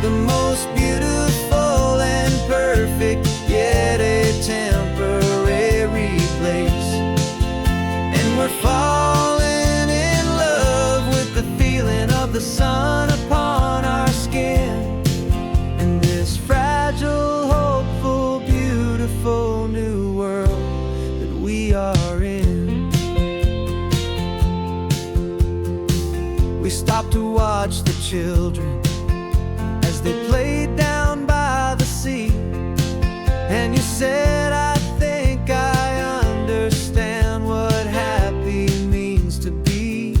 Speaker 1: the most beautiful and perfect, yet a temporary place. And we're falling in love with the feeling of the sun upon our skin, and this fragile, hopeful, beautiful new world that we are in. We stopped to watch the children as they played down by the sea, and you said, I think I understand what happy means to be,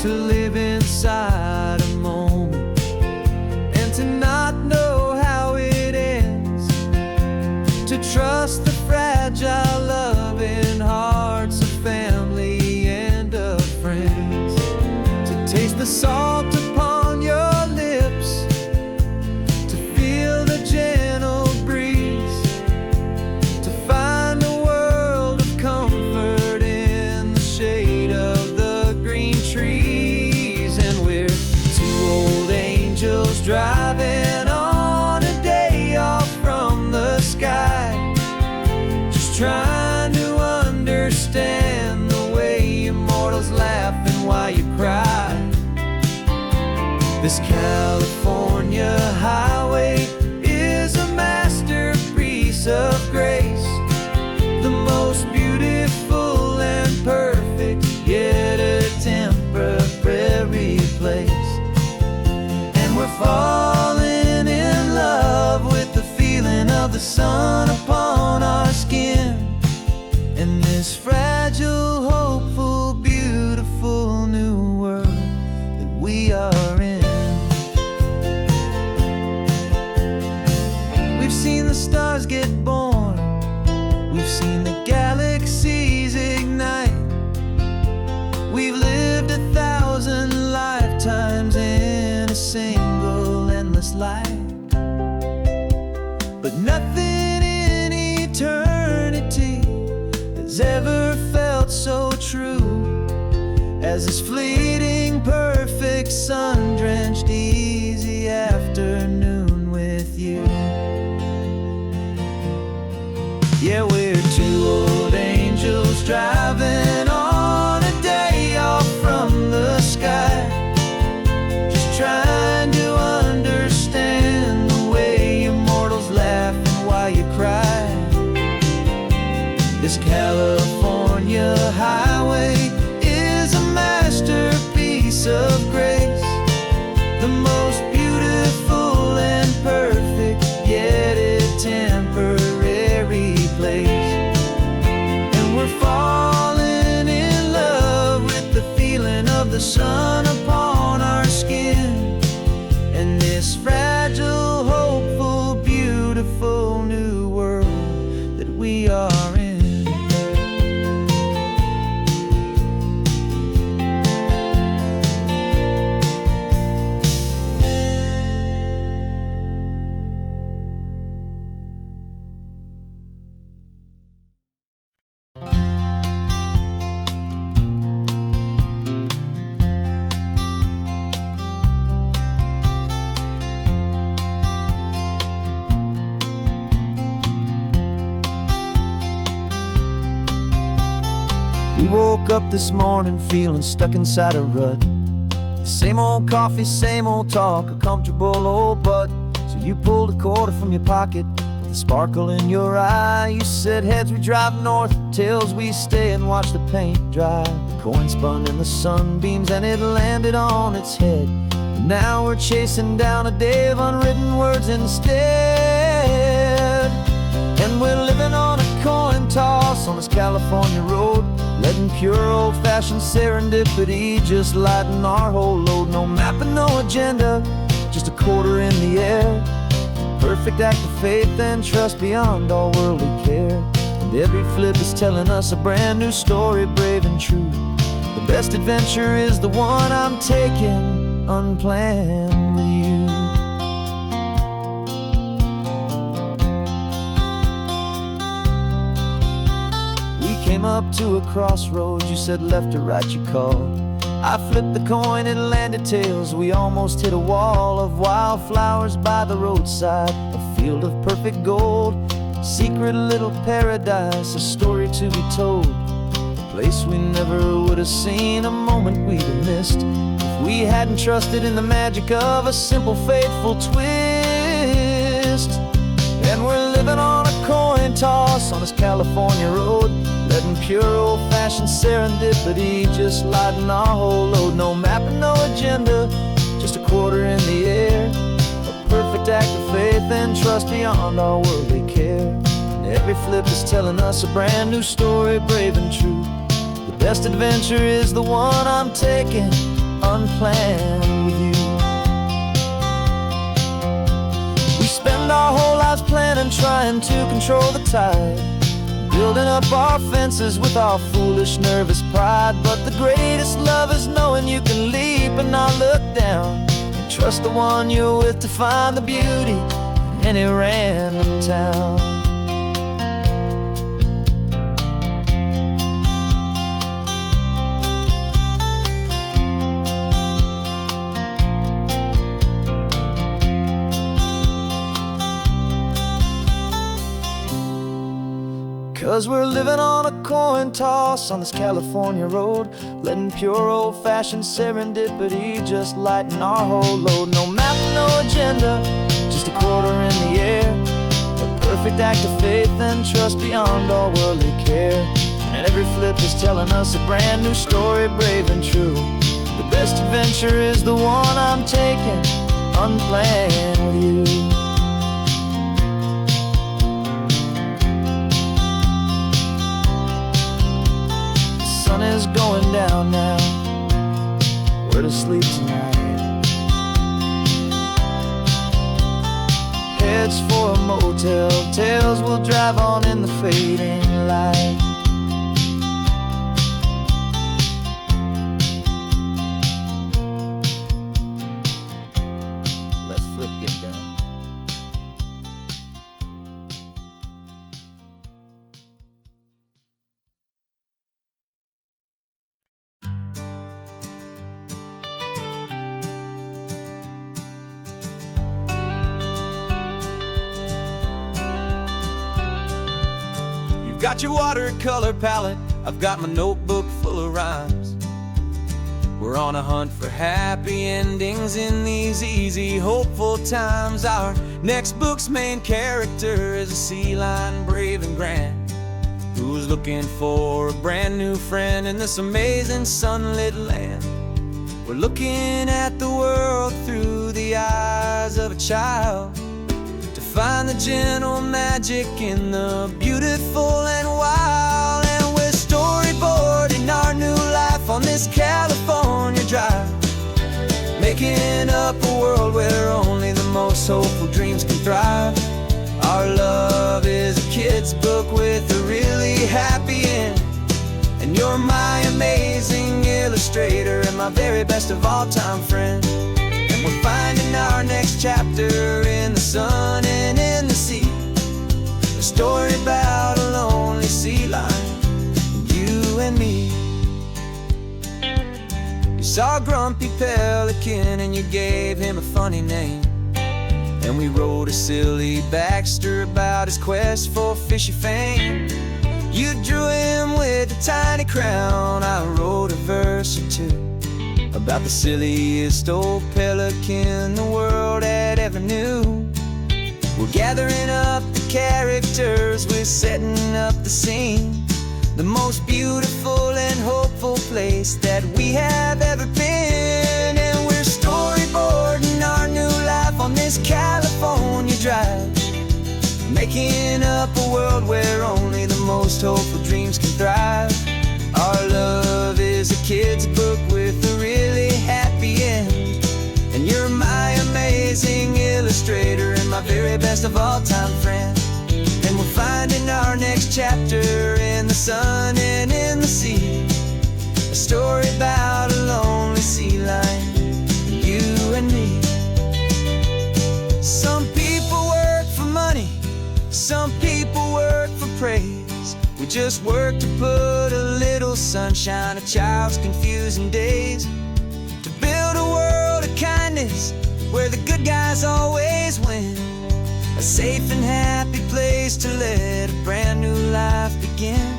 Speaker 1: to live inside a moment and to not know how it ends, to trust the fragile loving hearts of family and of friends, to taste the salt upon your lips, to feel the This California highway is a masterpiece of grace, the most beautiful and perfect, yet a temporary place. And we're falling in love with the feeling of the sun upon our skin, in this fragile, hopeful, beautiful new world that we are in. We've seen the stars get born, we've seen the galaxies ignite, we've lived 1,000 lifetimes in a single endless life. But nothing in eternity has ever felt so true as this fleeting, perfect, sun-drenched, easy afternoon with you. Yeah, we're two old angels driving on a day off from the sky, just trying to understand the way you mortals laugh and why you cry. This California highway is a masterpiece of grace, the most beautiful and perfect, yet a temporary place. And we're falling in love with the feeling of the sun upon our skin, and this fragile, hopeful, beautiful new world that we are in. We woke up this morning feeling stuck inside a rut. Same old coffee, same old talk, a comfortable old butt. So you pulled a quarter from your pocket with a sparkle in your eye. You said, heads we drive north, tails we stay and watch the paint dry. The coin spun in the sunbeams and it landed on its head. And now we're chasing down a day of unwritten words instead. And we're living on a coin toss on this California road, letting pure old-fashioned serendipity just lighten our whole load. No map and no agenda, just a quarter in the air. Perfect act of faith and trust beyond all worldly care. And every flip is telling us a brand new story, brave and true. The best adventure is the one I'm taking unplanned with you. Came up to a crossroads, you said left or right, you called. I flipped the coin, it landed tails. We almost hit a wall of wildflowers by the roadside, a field of perfect gold, secret little paradise, a story to be told, a place we never would have seen, a moment we'd have missed if we hadn't trusted in the magic of a simple, faithful twist. And we're living on a coin toss on this California road, letting pure old-fashioned serendipity just lighten our whole load. No map and no agenda, just a quarter in the air. A perfect act of faith and trust beyond all worldly care. And every flip is telling us a brand new story, brave and true. The best adventure is the one I'm taking unplanned with you. We spend our whole lives planning, trying to control the tide, building up our fences with our foolish, nervous pride. But the greatest love is knowing you can leap and not look down, and trust the one you're with to find the beauty in any random town. 'Cause we're living on a coin toss on this California road, letting pure old-fashioned serendipity just lighten our whole load. No map, no agenda, just a quarter in the air, a perfect act of faith and trust beyond all worldly care. And every flip is telling us a brand new story, brave and true. The best adventure is the one I'm taking, unplanned with you. The sun is going down now, we're to sleep tonight. Heads for a motel, tails will drive on in the fading light. Let's flip get done.
Speaker 2: You've got your watercolor palette, I've got my notebook full of rhymes. We're on a hunt for happy endings in these easy, hopeful times. Our next book's main character is a sea lion, brave and grand, who's looking for a brand new friend in this amazing sunlit land. We're looking at the world through the eyes of a child, to find the gentle magic in the beautiful and wild. And we're storyboarding our new life on this California drive, making up a world where only the most hopeful dreams can thrive. Our love is a kid's book with a really happy end, and you're my amazing illustrator and my very best of all time friend. And we're finding our next chapter in the sun and in the sea, a story about a lonely sea lion, you and me. You saw a grumpy pelican and you gave him a funny name, and we wrote a silly Baxter about his quest for fishy fame. You drew him with a tiny crown, I wrote a verse or two about the silliest old pelican the world had ever knew. We're gathering up the characters, we're setting up the scene, the most beautiful and hopeful place that we have ever been. And we're storyboarding our new life on this California drive, making up a world where only the most hopeful dreams can thrive. Our love is a kid's book with a really happy end, and you're my amazing illustrator and my very best of all time friend. And we're finding our next chapter in the sun and in the sea, a story about a lonely sea lion, you and me. Some people work for money, some people work for praise. We just work to put a little sunshine in a child's confusing days, to build a world of kindness where the good guys always win, a safe and happy place to let a brand new life begin.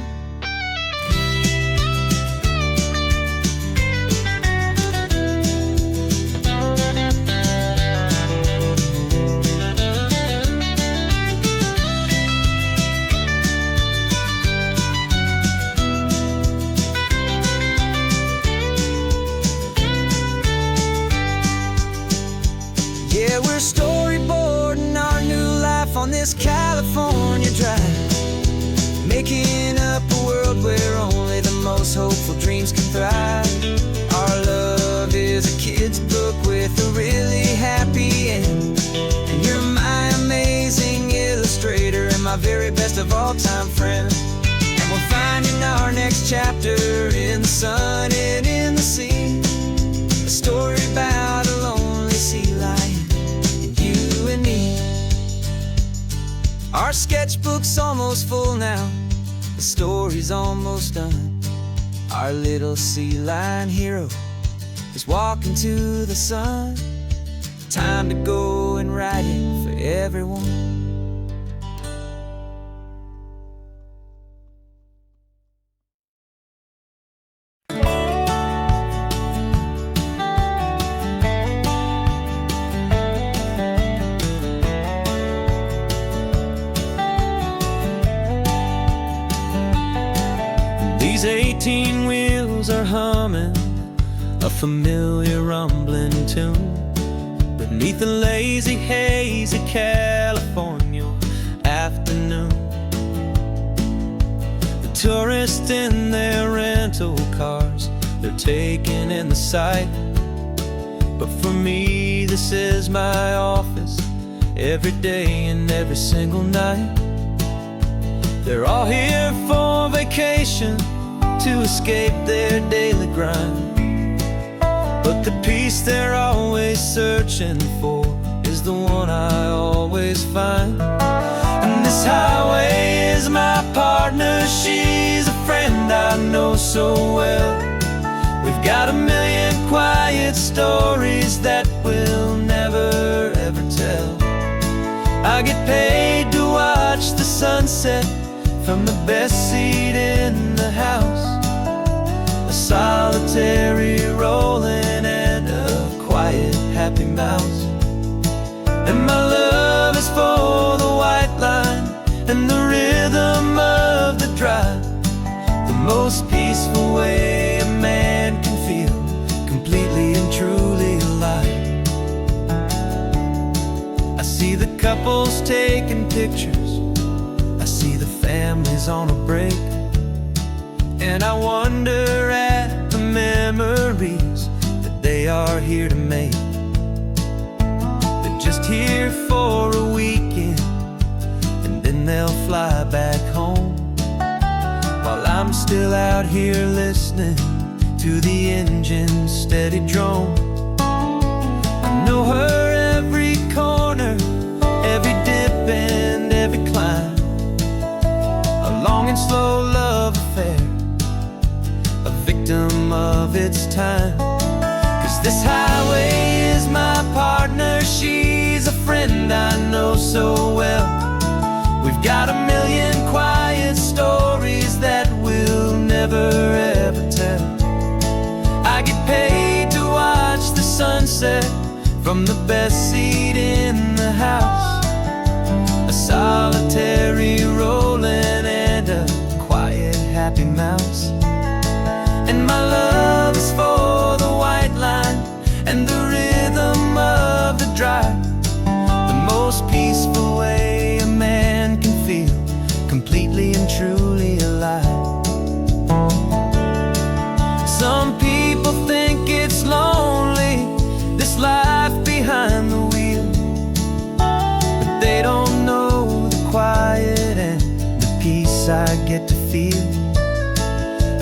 Speaker 2: Yeah, we're storyboarding our new life on this California drive, making up a world where only the most hopeful dreams can thrive. Our love is a kid's book with a really happy end, and you're my amazing illustrator and my very best of all time friend. And we're finding our next chapter in the sun and in the sea, a story about a lonely sea lion, you and me. Our sketchbook's almost full now, the story's almost done. Our little sea lion hero is walking to the sun. Time to go and write it for everyone.
Speaker 3: 18 wheels are humming a familiar rumbling tune beneath the lazy haze of California afternoon. The tourists in their rental cars, they're taking in the sight. But for me, this is my office, every day and every single night. They're all here for vacation, to escape their daily grind. But the peace they're always searching for is the one I always find. And this highway is my partner, she's a friend I know so well. We've got a million quiet stories that we'll never ever tell. I get paid to watch the sunset from the best seat in the house. A solitary rolling and a quiet happy mouse. And my love is for the white line and the rhythm of the drive. The most peaceful way a man can feel completely and truly alive. I see the couples taking pictures, I see the families on a break, and I wonder at the memories that they are here to make. They're just here for a weekend, and then they'll fly back home, while I'm still out here listening to the engine's steady drone. I know her every corner, every dip and every climb. A long and slow love affair, a victim of its time. 'Cause this highway is my partner, she's a friend I know so well. We've got a million quiet stories that we'll never ever tell. I get paid to watch the sunset from the best seat in the house. A solitary rolling and a quiet happy mouse. And my love is for the white line and the rhythm of the drive. The most peaceful way a man can feel completely and truly alive. Some people think it's lonely, this life behind the wheel, but they don't know the quiet and the peace I get to feel.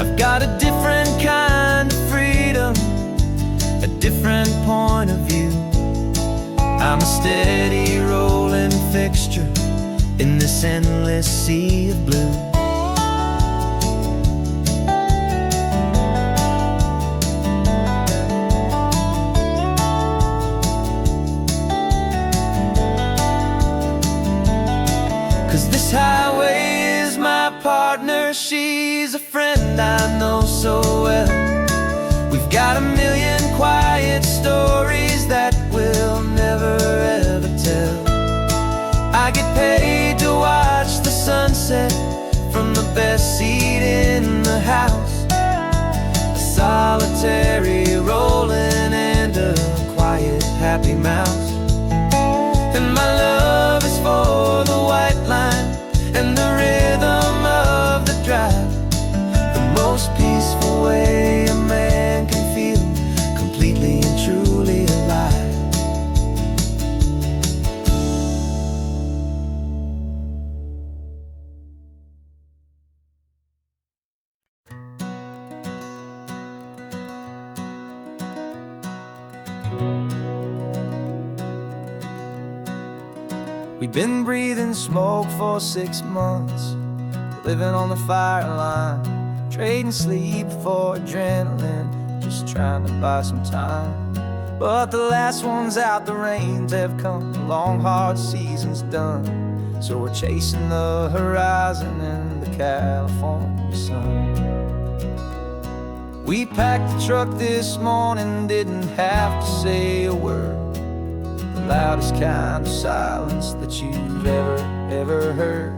Speaker 3: I've got a different kind of freedom, a different point of view. I'm a steady rolling fixture in this endless sea of blue. 'Cause this highway is my partner, she's a friend I know so well. We've got a million quiet stories that we'll never ever tell. I get paid to watch the sunset from the best seat in the house. A solitary rolling and a quiet happy mouse. And my love is for the white line and the rhythm of the drive. The most peaceful way a man can feel completely and truly alive. We've been breathing smoke for 6 months, living on the fire line, trading sleep for adrenaline, just trying to buy some time. But the last one's out, the rains have come, the long hard season's done. So we're chasing the horizon in the California sun. We packed the truck this morning, didn't have to say a word. The loudest kind of silence that you've ever heard.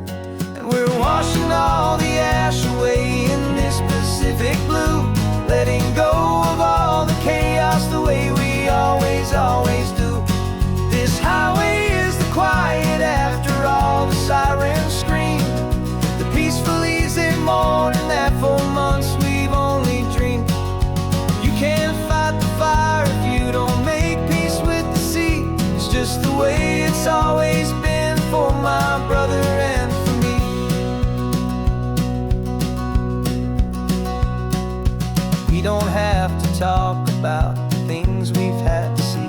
Speaker 3: And we're washing all the ash away in this
Speaker 1: this Pacific blue, letting go of all the chaos the way we always, always do. This highway is the quiet after all the sirens scream, the peaceful easy morning that for months we've only dreamed. You can't fight the fire if you don't make peace with the sea. It's just the way it's always been for my brother and for me. We don't have to talk about the things we've had to see,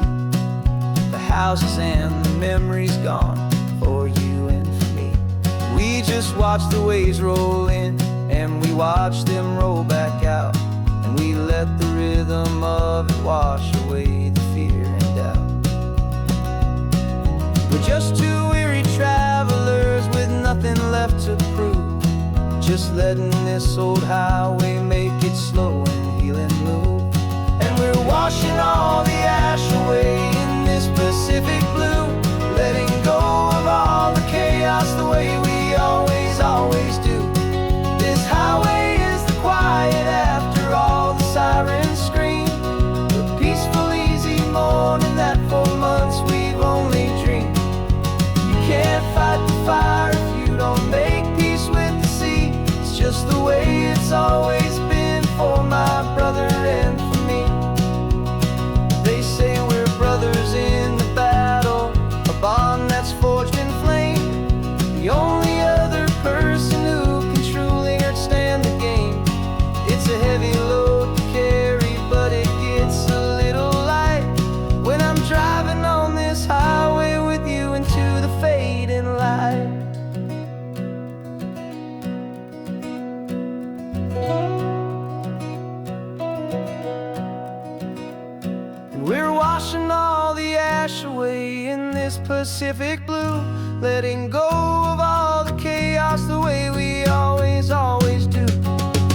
Speaker 1: the houses and the memories gone for you and for me. We just watch the waves roll in and we watch them roll back out, and we let the rhythm of it wash away the fear and doubt. We're just two weary travelers with nothing left to prove, just letting this old highway make it slow and heal and move. And we're washing all the ash away in this Pacific blue, letting go of all the chaos the way we always, always do. This highway is the quiet after all the sirens scream, the peaceful easy morning that for months we've only dreamed. You can't fight the fire if you don't make peace with the sea. It's just the way it's always been for my brother and for me. They say we're brothers in the battle, a bond that's forged in flame, the only other person who can truly stand the game. It's a heavy load to carry, but it gets a little light when I'm driving on this highway with you into the fading light. And we're washing all the ash away in this Pacific blue, letting go of all the chaos the way we always, always do.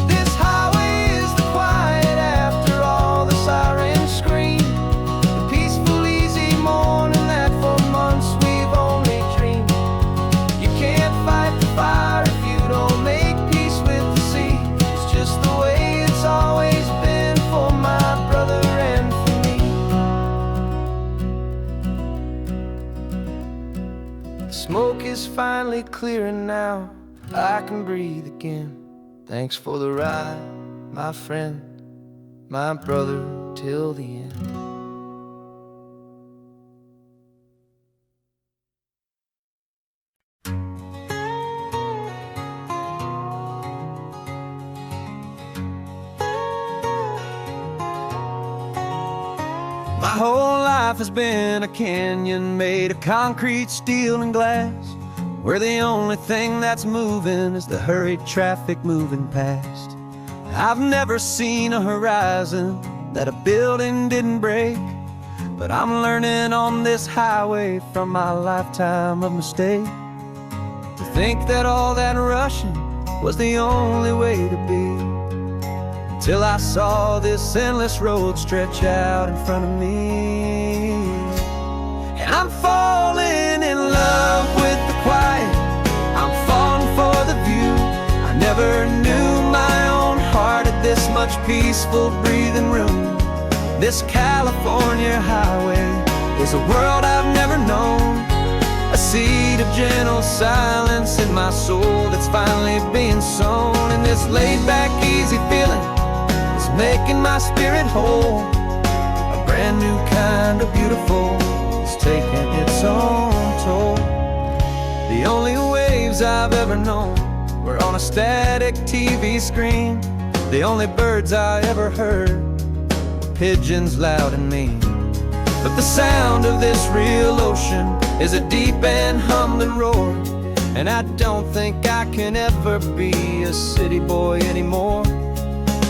Speaker 1: This highway is the quiet after all the sirens scream, the peaceful easy morning that for months we've only dreamed. You can't fight the fire if you don't make peace with the sea. It's just the way it's always been for my brother and for me. The smoke is finally clearing now, I can breathe again. Thanks for the ride, my friend, my brother, till the end.
Speaker 2: My whole life has been a canyon made of concrete, steel, and glass, where the only thing that's moving is the hurried traffic moving past. I've never seen a horizon that a building didn't break, but I'm learning on this highway from my lifetime of mistake to think that all that rushing was the only way to be, till I saw this endless road stretch out in front of me. And I'm falling in love with the quiet, I'm falling for the view. I never knew my own heart had this much peaceful breathing room. This California highway is a world I've never known, a seed of gentle silence in my soul that's finally being sown. And this laid-back, easy feeling is making my spirit whole. A brand new kind of beautiful is taking its own toll. The only waves I've ever known were on a static TV screen. The only birds I ever heard were pigeons loud and mean. But the sound of this real ocean is a deep and humbling roar, and I don't think I can ever be a city boy anymore.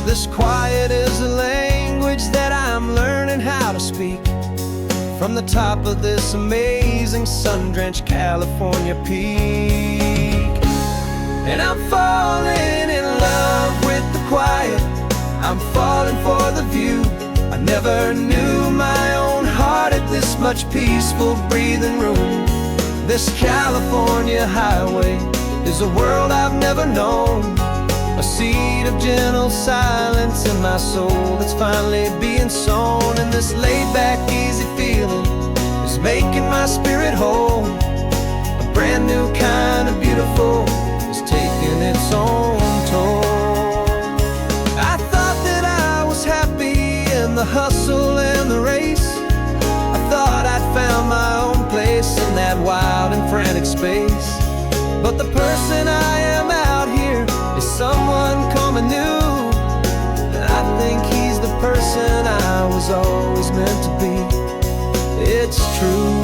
Speaker 2: This quiet is a language that I'm learning how to speak from the top of this amazing sun-drenched California peak. And I'm falling in love with the quiet, I'm falling for the view. I never knew my own heart had this much peaceful breathing room. This California highway is a world I've never known, a
Speaker 3: A seed of gentle silence in my soul that's finally being sown. And this laid-back, easy feeling is making my spirit whole. A brand new kind of beautiful is taking its own toll. I thought that I was happy in the hustle and the race. I thought I'd found my own place in that wild and frantic space. But the person I am out here is someone coming new, and I think he's the person I was always meant to be. It's true,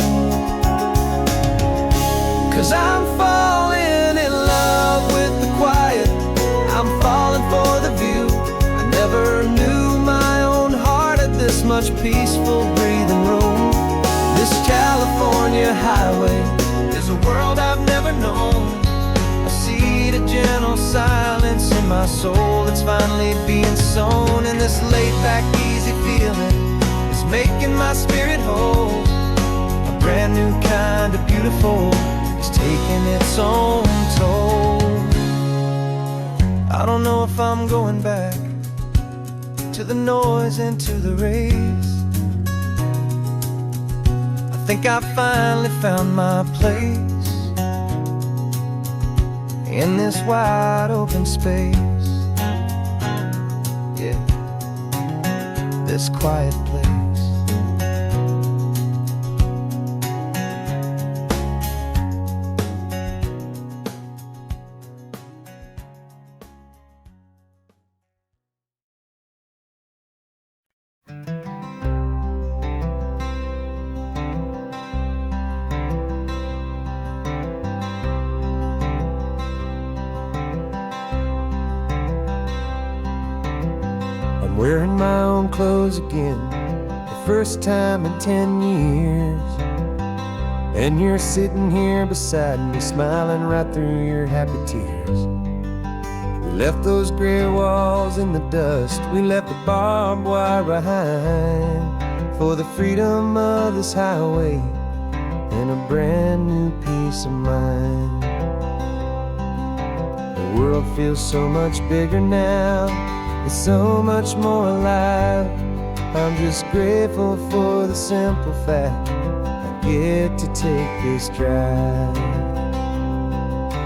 Speaker 3: 'cause I'm falling in love with the quiet. I'm falling for the view. I never knew my own heart had this much peaceful breathing room. This California highway is a world I've never known. A seed of gentle silence in my soul that's finally being sown. And this laid-back, easy feeling is making my spirit whole. A brand new kind of beautiful is taking its own toll. I don't know if I'm going back to the noise and to the race. I think I finally found my place in this wide open space. Yeah, this quiet place. Wearing my own clothes again, the first time in 10 years. And you're sitting here beside me, smiling right through your happy tears. We left those gray walls in the dust, we left the barbed wire behind, for the freedom of this highway and a brand new peace of mind. The world feels so much bigger now, it's so much more alive. I'm just grateful for the simple fact I get to take this drive.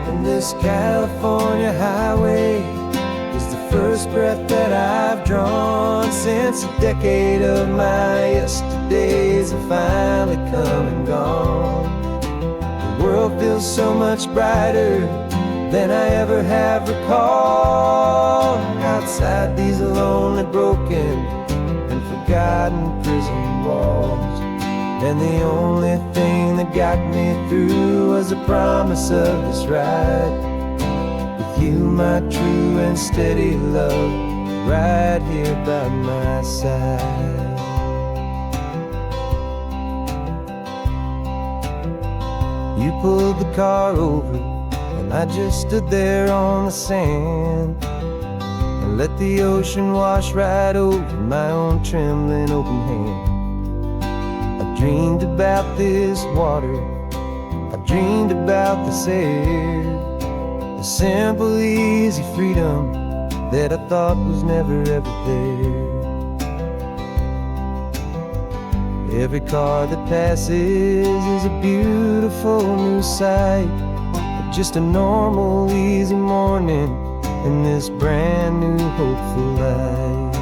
Speaker 3: And this California highway is the first breath that I've drawn since a decade of my yesterdays have finally come and gone. The world feels so much brighter than I ever have recalled. Outside these lonely, broken, and forgotten prison walls. And the only thing that got me through was the promise of this ride. With you, my true and steady love, right here by my side. You pulled the car over, and I just stood there on the sand and let the ocean wash right over my own trembling open hand. I dreamed about this water, I dreamed about this air, the simple, easy freedom that I thought was never ever there. Every car that passes is a beautiful new sight, just a normal, easy morning in this brand new, hopeful life.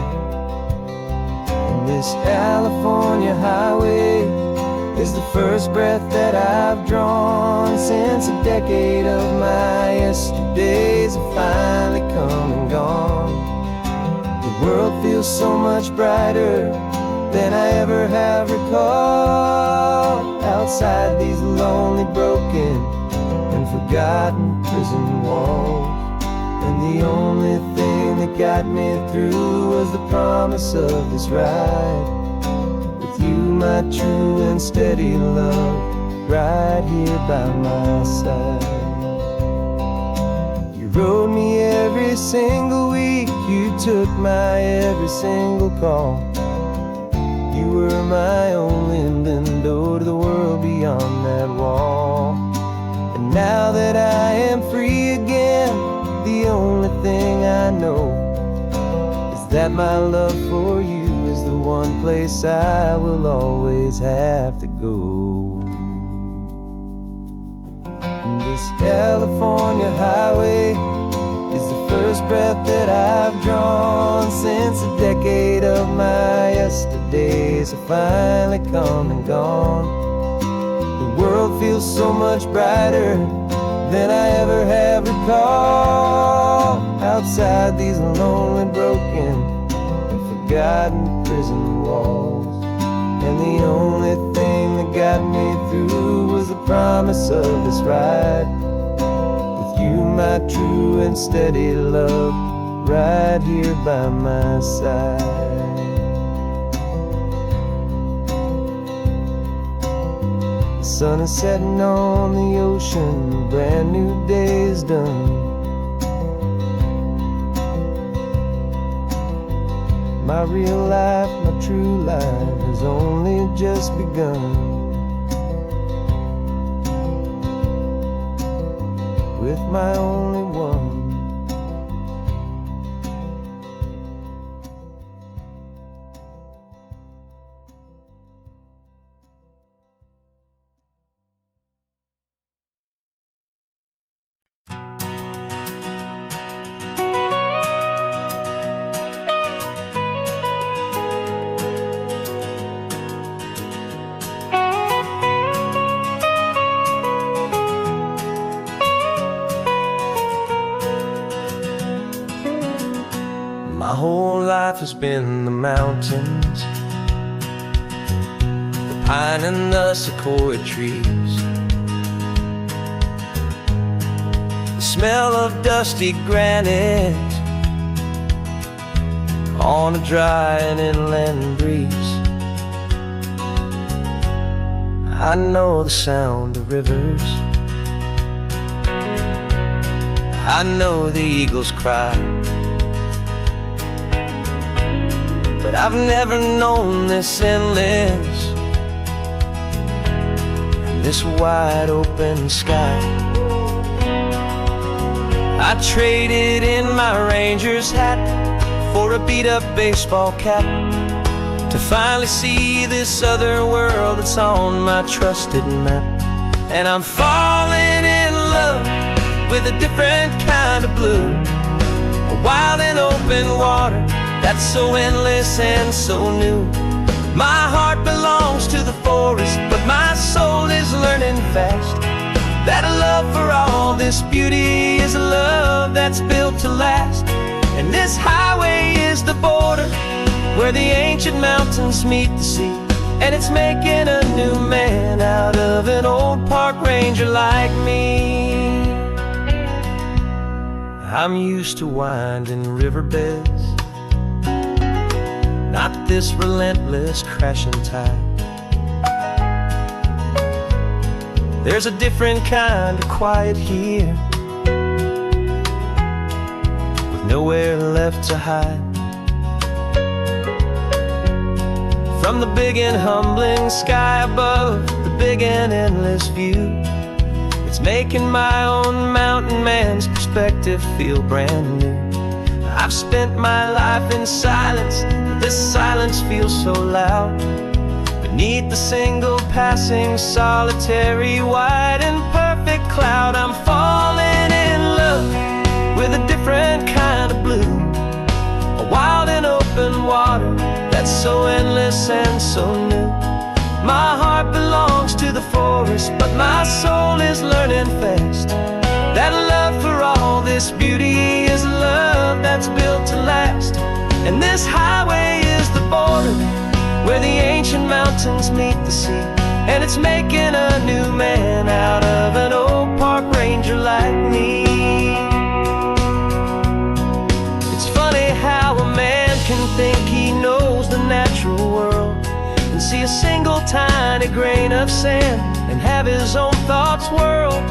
Speaker 3: And this California highway is the first breath that I've drawn since a decade of my yesterdays have finally come and gone. The world feels so much brighter than I ever have recalled. Outside these lonely, broken, and forgotten prison walls. And the only thing that got me through was the promise of this ride. With you, my true and steady love, right here by my side. You rode me every single week, you took my every single call. You were my only window to the world beyond that wall. And now that I am free again, the only thing I know is that my love for you is the one place I will always have to go. This California highway is the first breath that I've drawn since a decade of my yesterdays have finally come and gone. The world feels so much brighter than I ever have recalled. Outside these lonely, broken, and forgotten prison walls, and the only thing that got me through was the promise of this ride with you, my true and steady love, right here by my side. The sun is setting on the ocean, a brand new day is done. My real life, my true life has only just begun. With my only one. My whole life has been the mountains, the pine and the sequoia trees, the smell of dusty granite on a dry and inland breeze. I know the sound of rivers, I know the eagles cry, but I've never known this endless and this wide open sky. I traded in my Ranger's hat for a beat-up baseball cap to finally see this other world that's on my trusted map. And I'm falling in love with a different kind of blue, a wild and open water that's so endless and so new. My heart belongs to the forest, but my soul is learning fast that a love for all this beauty is a love that's built to last. And this highway is the border where the ancient mountains meet the sea, and it's making a new man out of an old park ranger like me. I'm used to winding riverbeds, not this relentless crashing tide. There's a different kind of quiet here, with nowhere left to hide. From the big and humbling sky above, the big and endless view, it's making my own mountain man's perspective feel brand new. I've spent my life in silence, but this silence feels so loud. Beneath the single passing solitary white and perfect cloud, I'm falling in love with a different kind of blue, a wild and open water that's so endless and so new. My heart belongs to the forest, but my soul is learning fast that love for all this beauty is love that's built to last. And this highway is the border where the ancient mountains meet the sea, and it's making a new man out of an old park ranger like me. It's funny how a man can think he knows the natural world and see a single tiny grain of sand and have his own thoughts whirled.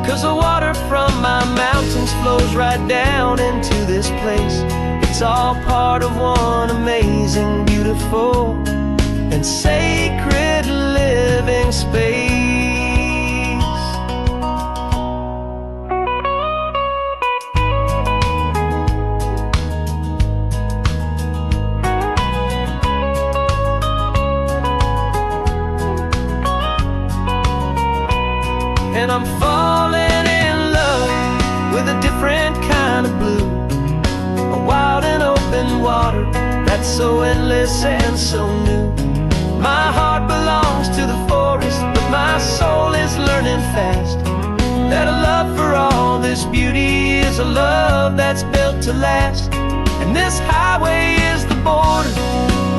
Speaker 3: 'Cause the water from my mountains flows right down into this place. It's all part of one amazing, beautiful, and sacred living space. that's so endless and so new. My heart belongs to the forest, but my soul is learning fast that a love for all this beauty is a love that's built to last. And this highway is the border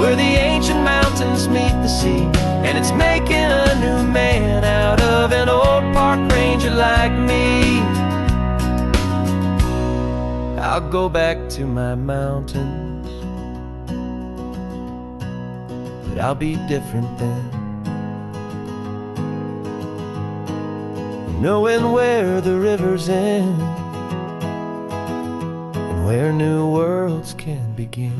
Speaker 3: where the ancient mountains meet the sea, and it's making a new man out of an old park ranger like me. I'll go back to my mountains, but I'll be different then, knowing where the rivers end and where new worlds can begin.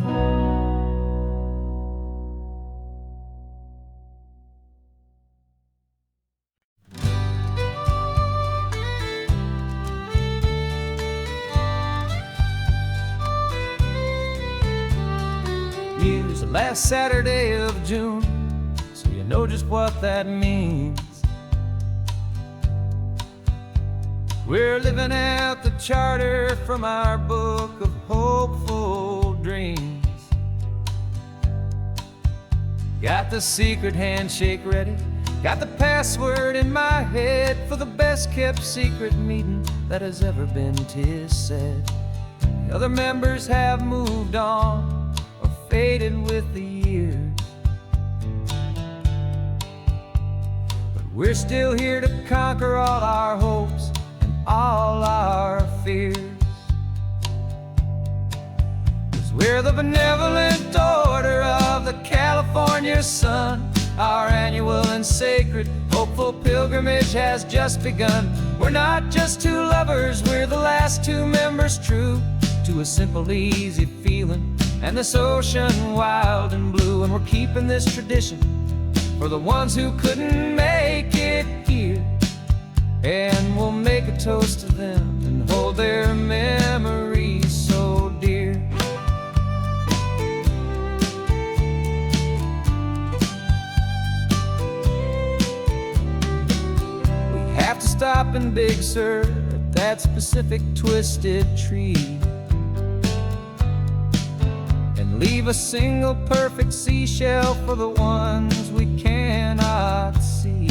Speaker 3: Here's the last Saturday of June, so you know just what that means. We're living out the charter from our book of hopeful dreams. Got the secret handshake ready, got the password in my head for the best kept secret meeting that has ever been, 'tis said. The other members have moved on or faded with the years, but we're still here to conquer all our hopes and all our fears. 'Cause we're the benevolent order of the California sun. Our annual and sacred hopeful pilgrimage has just begun. We're not just two lovers, we're the last two members true to a simple, easy feeling and this ocean wild and blue. And we're keeping this tradition for the ones who couldn't make it here, and we'll make a toast to them and hold their memories so dear. We have to stop in Big Sur at that specific twisted tree and leave a single perfect seashell for the ones we cannot see.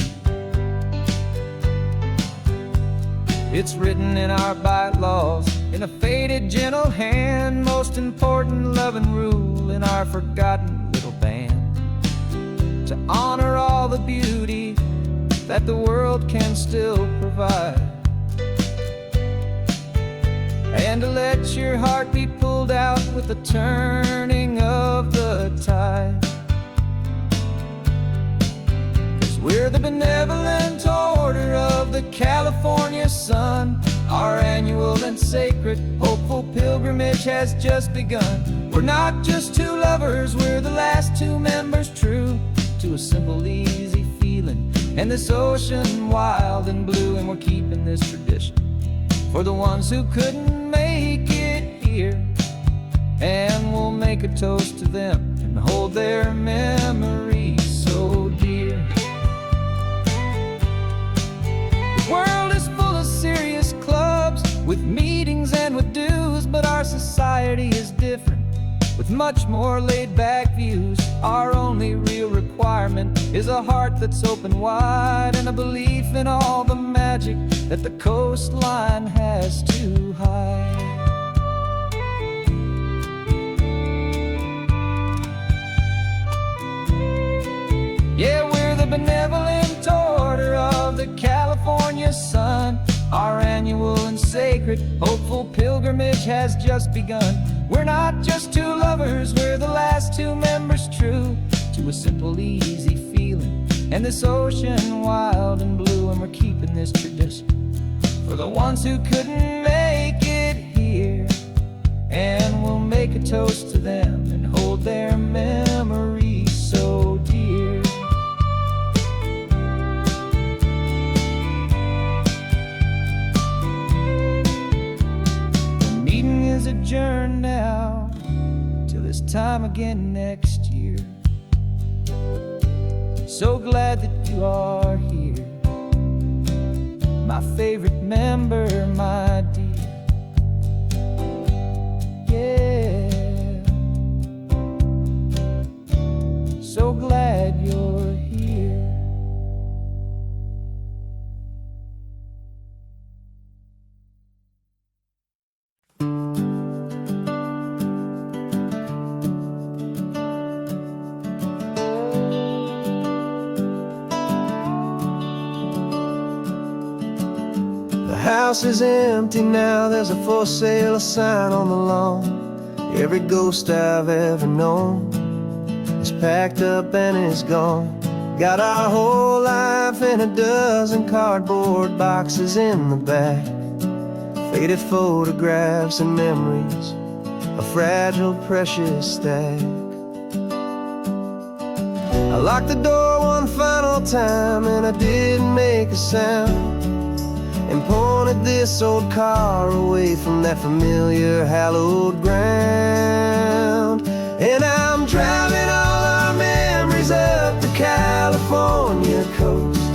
Speaker 3: It's written in our bylaws in a faded gentle hand, most important loving rule in our forgotten little band, to honor all the beauty that the world can still provide, and to let your heart be pulled out with the turning of the tide. 'Cause we're the benevolent order of the California sun. Our annual and sacred hopeful pilgrimage has just begun. We're not just two lovers, we're the last two members true to a simple, easy feeling and this ocean wild and blue. And we're keeping this tradition for the ones who couldn't make it here, and we'll make a toast to them and hold their memories so dear. The world is full of serious clubs with meetings and with dues, but our society is different with much more laid-back views. Our only real requirement is a heart that's open wide and a belief in all the magic that the coastline has to hide. Yeah, we're the benevolent order of the California sun. Our annual and sacred hopeful pilgrimage has just begun. We're not just two lovers, we're the last two members true to a simple, easy feeling and this ocean wild and blue. And we're keeping this tradition for the ones who couldn't make it here, and we'll make a toast to them and hold their memories so dear. The meeting is adjourned now till this time again next year. So glad that you are here, my favorite member, my dear. Yeah.
Speaker 4: house is empty now, there's a for sale sign on the lawn. Every ghost I've ever known is packed up and is gone. Got our whole life in a dozen cardboard boxes in the back. Faded photographs and memories, a fragile, precious stack. I locked the door one final time and I didn't make a sound, and pointed this old car away from that familiar hallowed ground. And I'm driving all our memories up the California coast,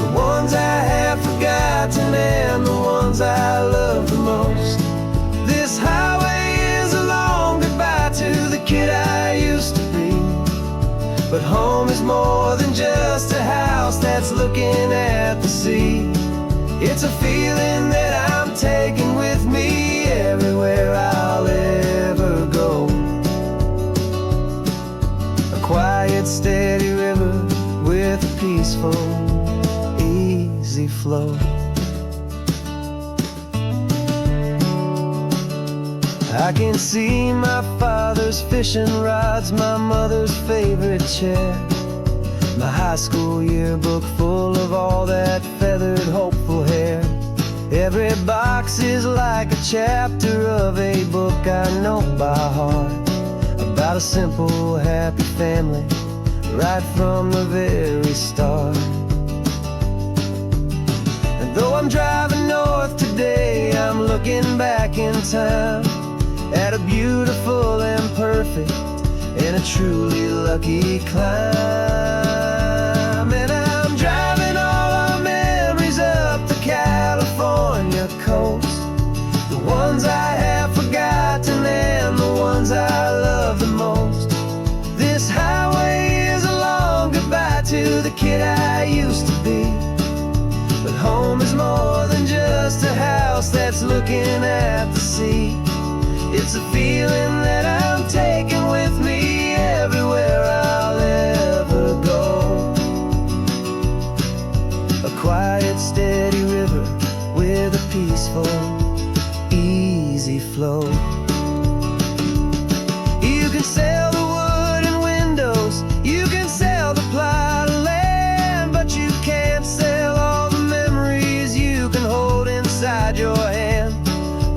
Speaker 4: the ones I have forgotten and the ones I love the most. This highway is a long goodbye to the kid I used to be, but home is more than just a house that's looking at the sea. It's a feeling that I'm taking with me everywhere I'll ever go. A quiet, steady river with a peaceful, easy flow. I can see my father's fishing rods, my mother's favorite chair, my high school yearbook full of all that feathered, hopeful hair. Every box is like a chapter of a book I know by heart, about a simple, happy family right from the very start. And though I'm driving north today, I'm looking back in time at a beautiful and perfect and a truly lucky climb. And I'm driving all our memories up the California coast, the ones I have forgotten and the ones I love the most. This highway is a long goodbye to the kid I used to be, but home is more than just a house that's looking at the sea. It's a feeling that I'm taking with me everywhere I'll ever go. A quiet, steady river with a peaceful, easy flow. You can sell the wood and windows, you can sell the plot of land, but you can't sell all the memories you can hold inside your hand.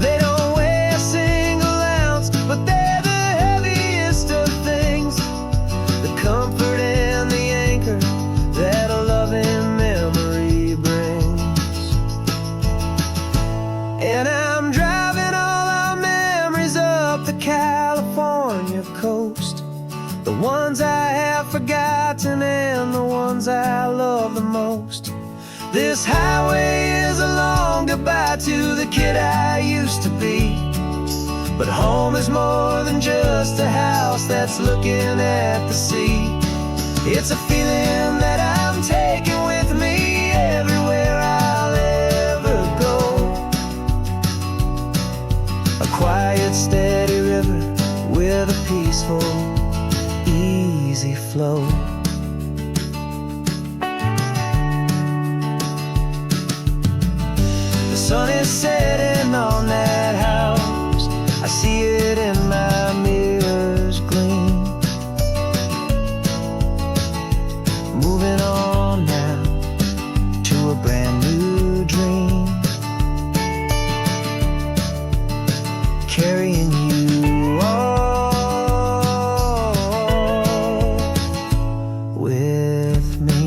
Speaker 4: They don't weigh a single ounce, but they're the heaviest of things, the comfort and the anchor that a loving memory brings. And I'm driving all our memories up the California coast, the ones I have forgotten and the ones I love the most. This highway is a long goodbye to the kid I used to be, but home is more than just a house that's looking at the sea. It's a feeling that I'm taking with me everywhere I'll ever go. A quiet, steady river with a peaceful, easy flow. The sun is setting on that house, I see it in my mirror's gleam. Moving on now to a brand new dream, carrying you all with me.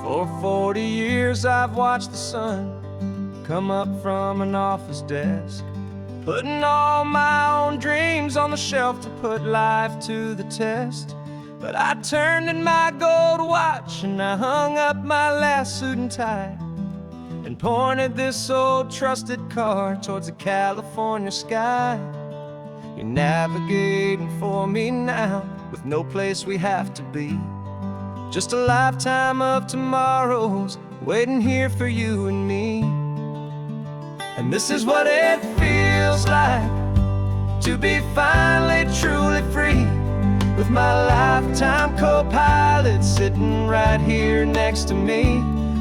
Speaker 4: For 40 years I've watched the sun come up from an office desk, putting all my own dreams on the shelf to put life to the test. But I turned in my gold watch and I hung up my last suit and tie, and pointed this old trusted car towards the California sky. You're navigating for me now, with no place we have to be, Just a lifetime of tomorrows waiting here for you and me. And this is what it feels like to be finally truly free, with my lifetime co-pilot sitting right here next to me.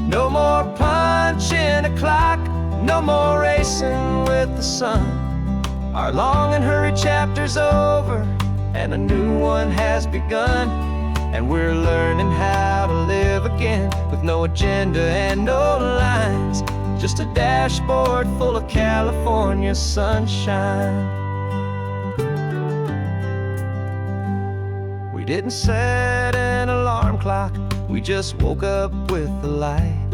Speaker 4: No more punching a clock, no more racing with the sun. Our long and hurried chapter's over, and a new one has begun. And we're learning how to live again, with no agenda and no lines, just a dashboard full of California sunshine. We didn't set an alarm clock, we just woke up with the light.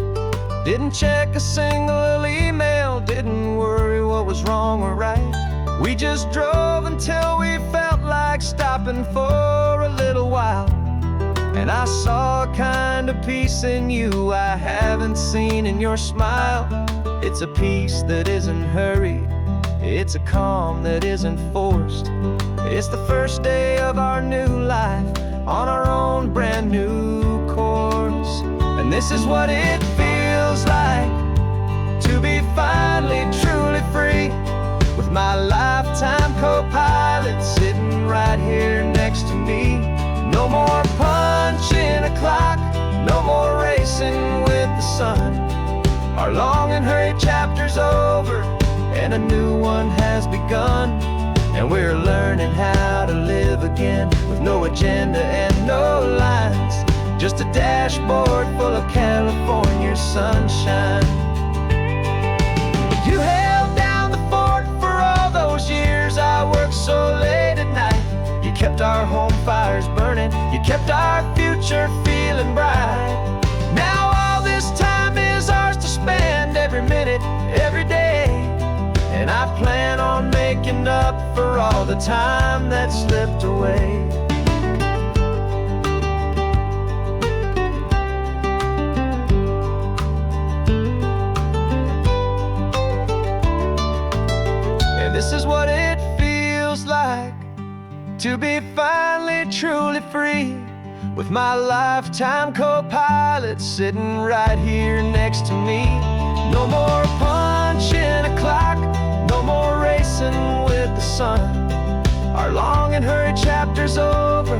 Speaker 4: Didn't check a single email, didn't worry what was wrong or right. We just drove until we felt like stopping for a little while. And I saw a kind of peace in you I haven't seen in your smile. It's a peace that isn't hurried, it's a calm that isn't forced. It's the first day of our new life, on our own brand new course. And this is what it feels like to be finally truly free, with my lifetime co-pilot sitting right here next to me. No more punching a clock, no more racing with the sun. Our long and hurried chapter's over, and a new one has begun. And we're learning how to live again, with no agenda and no lines, just a dashboard full of California sunshine. You held down the fort for all those years I worked so late at night. You kept our home fires burning, you kept our future feeling bright. Now all this time is ours to spend, every minute, every day. And I plan on making up for all the time that slipped away. And this is what it feels like to be finally truly free, with my lifetime co-pilot sitting right here next to me. No more punching a clock, no more racing with the sun. Our long and hurried chapter's over,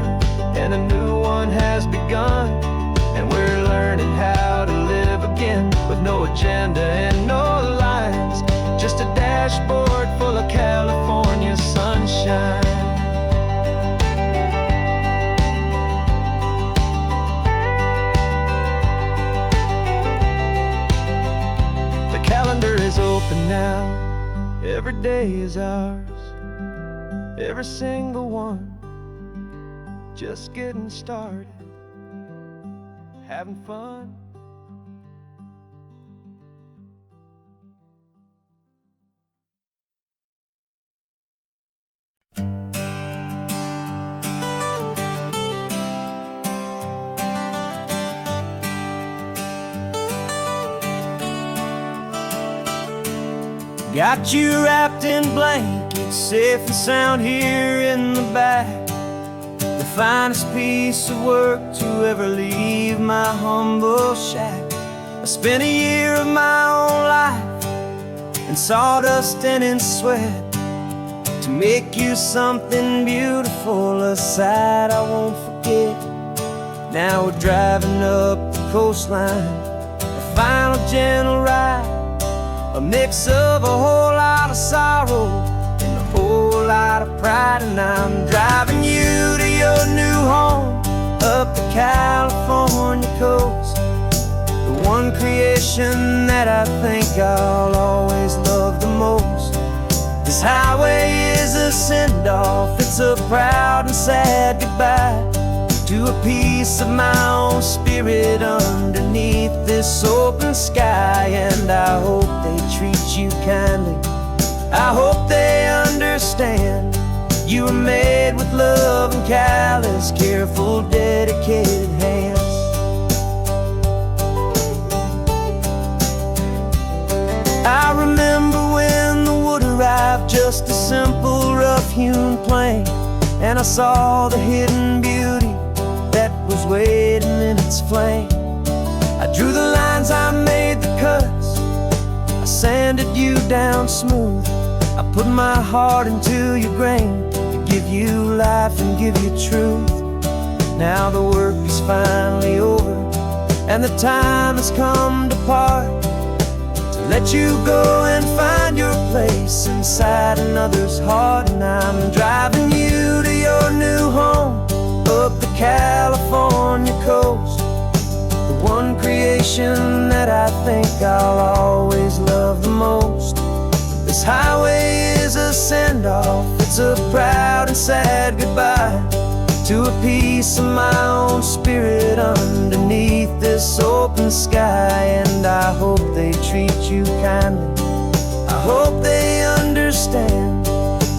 Speaker 4: and a new one has begun. And we're learning how to live again, with no agenda and no lines, just a dashboard full of California sunshine. The calendar is open now, every day is ours, every single one, just getting started, having fun.
Speaker 3: Got you wrapped in blankets, safe and sound here in the back. The finest piece of work to ever leave my humble shack. I spent a year of my own life in sawdust and in sweat to make you something beautiful, a sight I won't forget. Now we're driving up the coastline, a final gentle ride, a mix of a whole lot of sorrow and a whole lot of pride. And I'm driving you to your new home up the California coast, the one creation that I think I'll always love the most. This highway is a send-off, it's a proud and sad goodbye to a piece of my own spirit underneath this open sky. And I hope they treat you kindly, I hope they understand you were made with love and callous, careful, dedicated hands. I remember when the wood arrived, just a simple rough-hewn plank, and I saw the hidden beauty
Speaker 4: that was waiting in its flame. I drew the lines, I made the cuts, I sanded you down smooth. I put my heart into your grain to give you life and give you truth. Now the work is finally over, and the time has come to part, to let you go and find your place inside another's heart. And I'm driving you to your new home, up the California coast, the one creation that I think I'll always love the most. This highway is a send-off, it's a proud and sad goodbye to a piece of my own spirit underneath this open sky. And I hope they treat you kindly, I hope they understand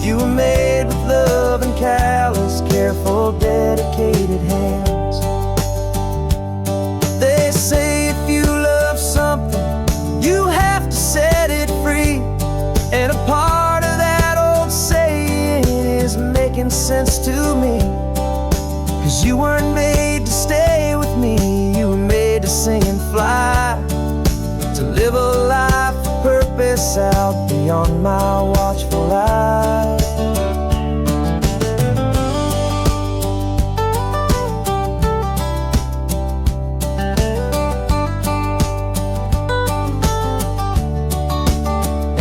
Speaker 4: you were made with love and callous, careful, dedicated hands. They say if you love something, you have to set it free. And a part of that old saying is making sense to me. 'Cause you weren't made to stay with me, you were made to sing and fly, to live a life of purpose out beyond my watchful eye.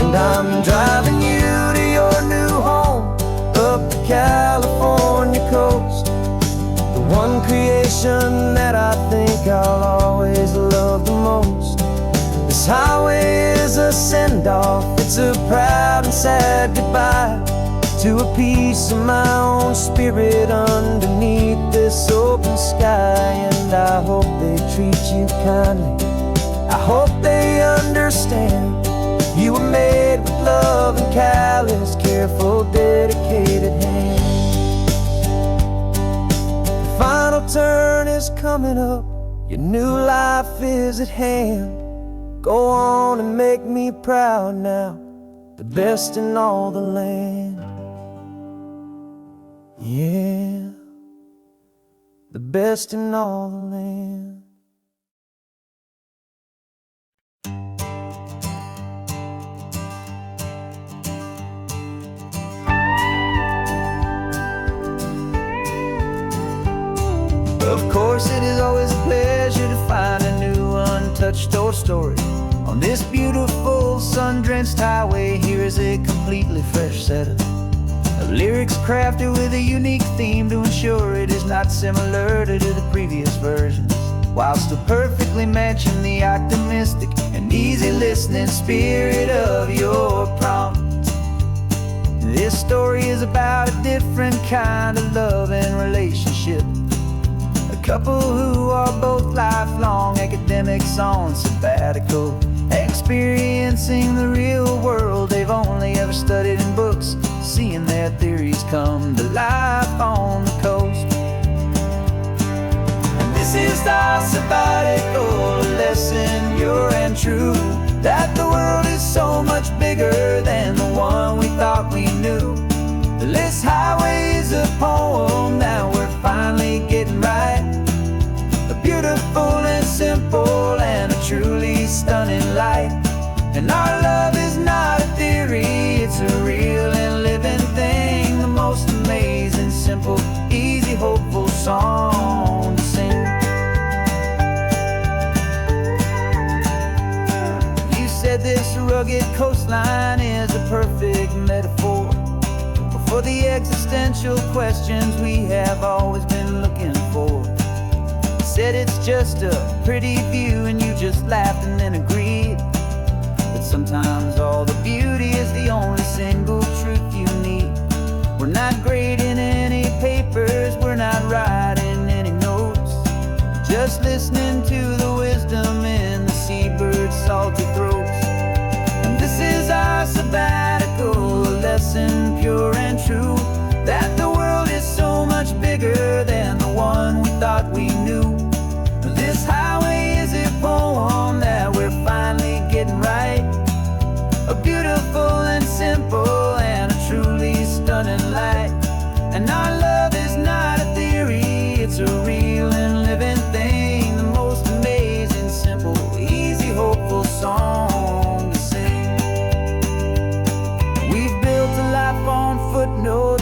Speaker 4: And I'm driving you to your new home, up the California coast, the one creation that I think I'll always love the most. This highway is a send-off, it's a proud and sad goodbye to a piece of my own spirit underneath this open sky. And I hope they treat you kindly, I hope they understand you were made with love and callous, careful, dedicated hands. The final turn is coming up, your new life is at hand. Go on and make me proud now, the best in all the land. Yeah, the best in all the land.
Speaker 1: Of course, it is always a pleasure to find a new untouched old story. On this beautiful sun-drenched highway, here is a completely fresh set of lyrics crafted with a unique theme to ensure it is not similar to the previous versions, while still perfectly matching the optimistic and easy listening spirit of your prompt. This story is about a different kind of love and relationship, a couple who are both lifelong academics on sabbatical, experiencing the real world they've only ever studied in books, seeing their theories come to life on the coast. And this is our sabbatical lesson, pure and true, that the world is so much bigger than the one we thought we knew. This highway is a poem that we're finally getting right, a beautiful and simple and a truly stunning light. And our love is not a theory, it's a real and living thing, the most amazing, simple, easy, hopeful song to sing. You said this rugged coastline is a perfect metaphor for the existential questions we have always been looking for. Said it's just a pretty view and you just laughed and then agreed that sometimes all the beauty is the only single truth you need. We're not grading any papers, we're not writing any notes, just listening to the wisdom in the seabird's salty throats. And this is our sabbatical lesson, pure and true, that the world is so much bigger than the one we thought we knew. This highway is a poem that we're finally getting right, a beautiful and simple and a truly stunning light. And our love is not a theory, it's a real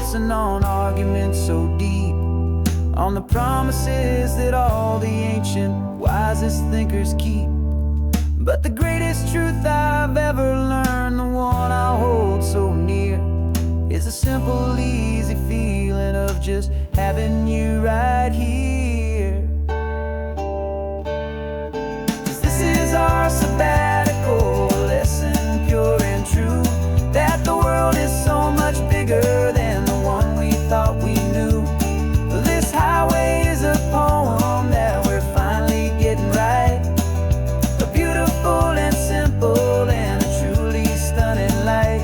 Speaker 1: lesson on arguments so deep, on the promises that all the ancient wisest thinkers keep. But the greatest truth I've ever learned, the one I hold so near, is a simple, easy feeling of just having you right here. 'Cause this is our sabbatical, lesson pure and true, that the world is so much bigger than the one we thought we knew. This highway is a poem that we're finally getting right, a beautiful and simple and a truly stunning light.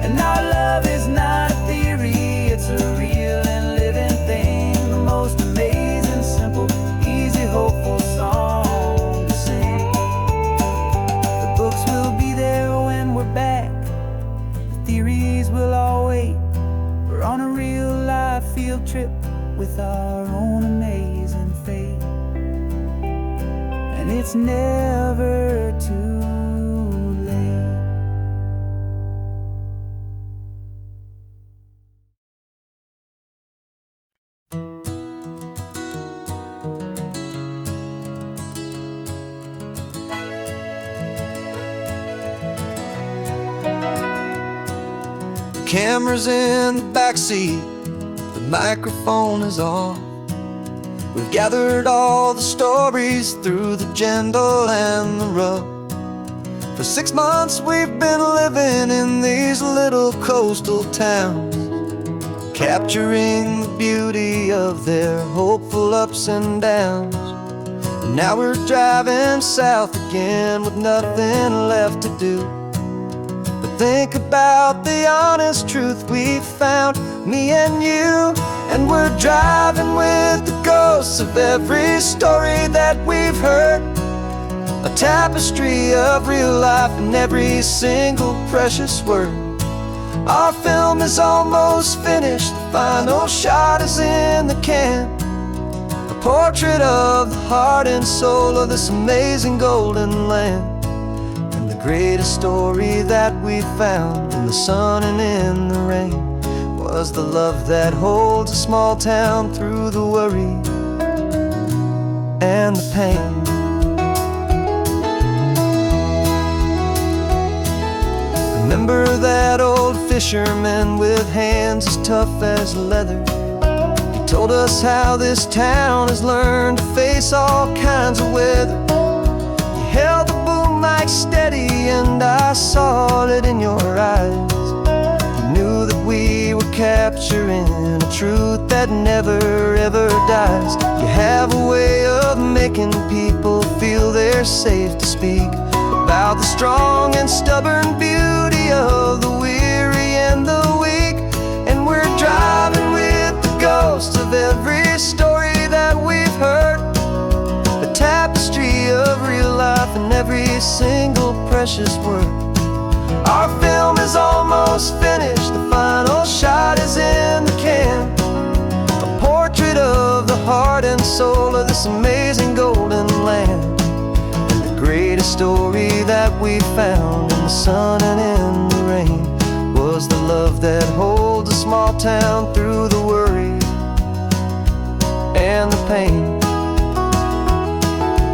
Speaker 1: And our love is not a theory, it's a real and living thing, the most amazing, simple, easy, hopeful song to sing. The books will be there when we're back, the theories will all wait. We're on a real life field trip with our own amazing fate, and it's never too late.
Speaker 2: Camera's in the backseat, the microphone is on. We've gathered all the stories through the gentle and the rough. For 6 months we've been living in these little coastal towns, capturing the beauty of their hopeful ups and downs. And now we're driving south again with nothing left to do. Think about the honest truth we found, me and you. And we're driving with the ghosts of every story that we've heard, a tapestry of real life in every single precious word. Our film is almost finished, the final shot is in the can, a portrait of the heart and soul of this amazing golden land. The greatest story that we found in the sun and in the rain was the love that holds a small town through the worry and the pain. Remember that old fisherman with hands as tough as leather? He told us how this town has learned to face all kinds of weather. He held the boom mic steady and I saw it in your eyes. You knew that we were capturing a truth that never ever dies. You have a way of making people feel they're safe to speak about the strong and stubborn beauty of the weary and the weak. And we're driving with the ghosts of every story that we've heard, a tapestry of real life in every single precious word. Our film is almost finished, the final shot is in the can, a portrait of the heart and soul of this amazing golden land. And the greatest story that we found in the sun and in the rain was the love that holds a small town through the worry and the pain.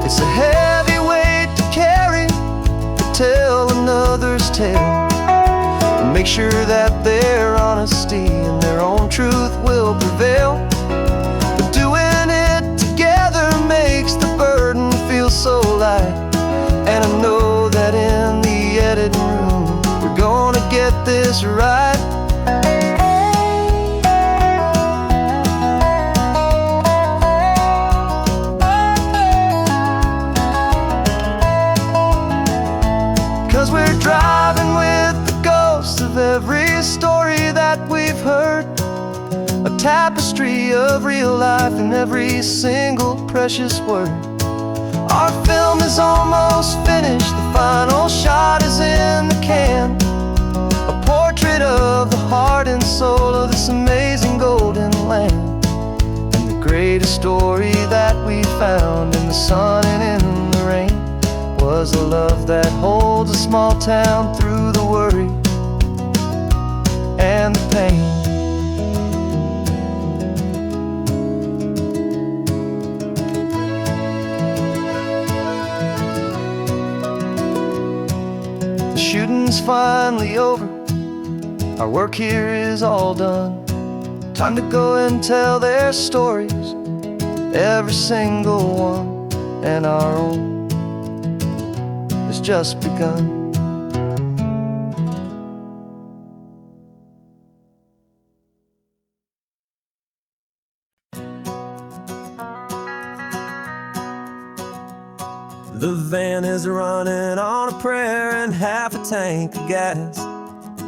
Speaker 2: It's a heavy weight to carry, to tell another's tale, and make sure that their honesty and their own truth will prevail. But doing it together makes the burden feel so light. And I know that in the editing room we're gonna get this right. 'Cause we're driving with the ghosts of every story that we've heard, a tapestry of real life in every single precious word. Our film is almost finished, the final shot is in the can, a portrait of the heart and soul of this amazing golden land. And the greatest story that we found in the sun and in the rain was a love that holds a small town through the worry and the pain.
Speaker 4: finally over. Our work here is all done. Time to go and tell their stories, every single one, and our own has just begun.
Speaker 3: The van is running on a prayer and half a tank of gas.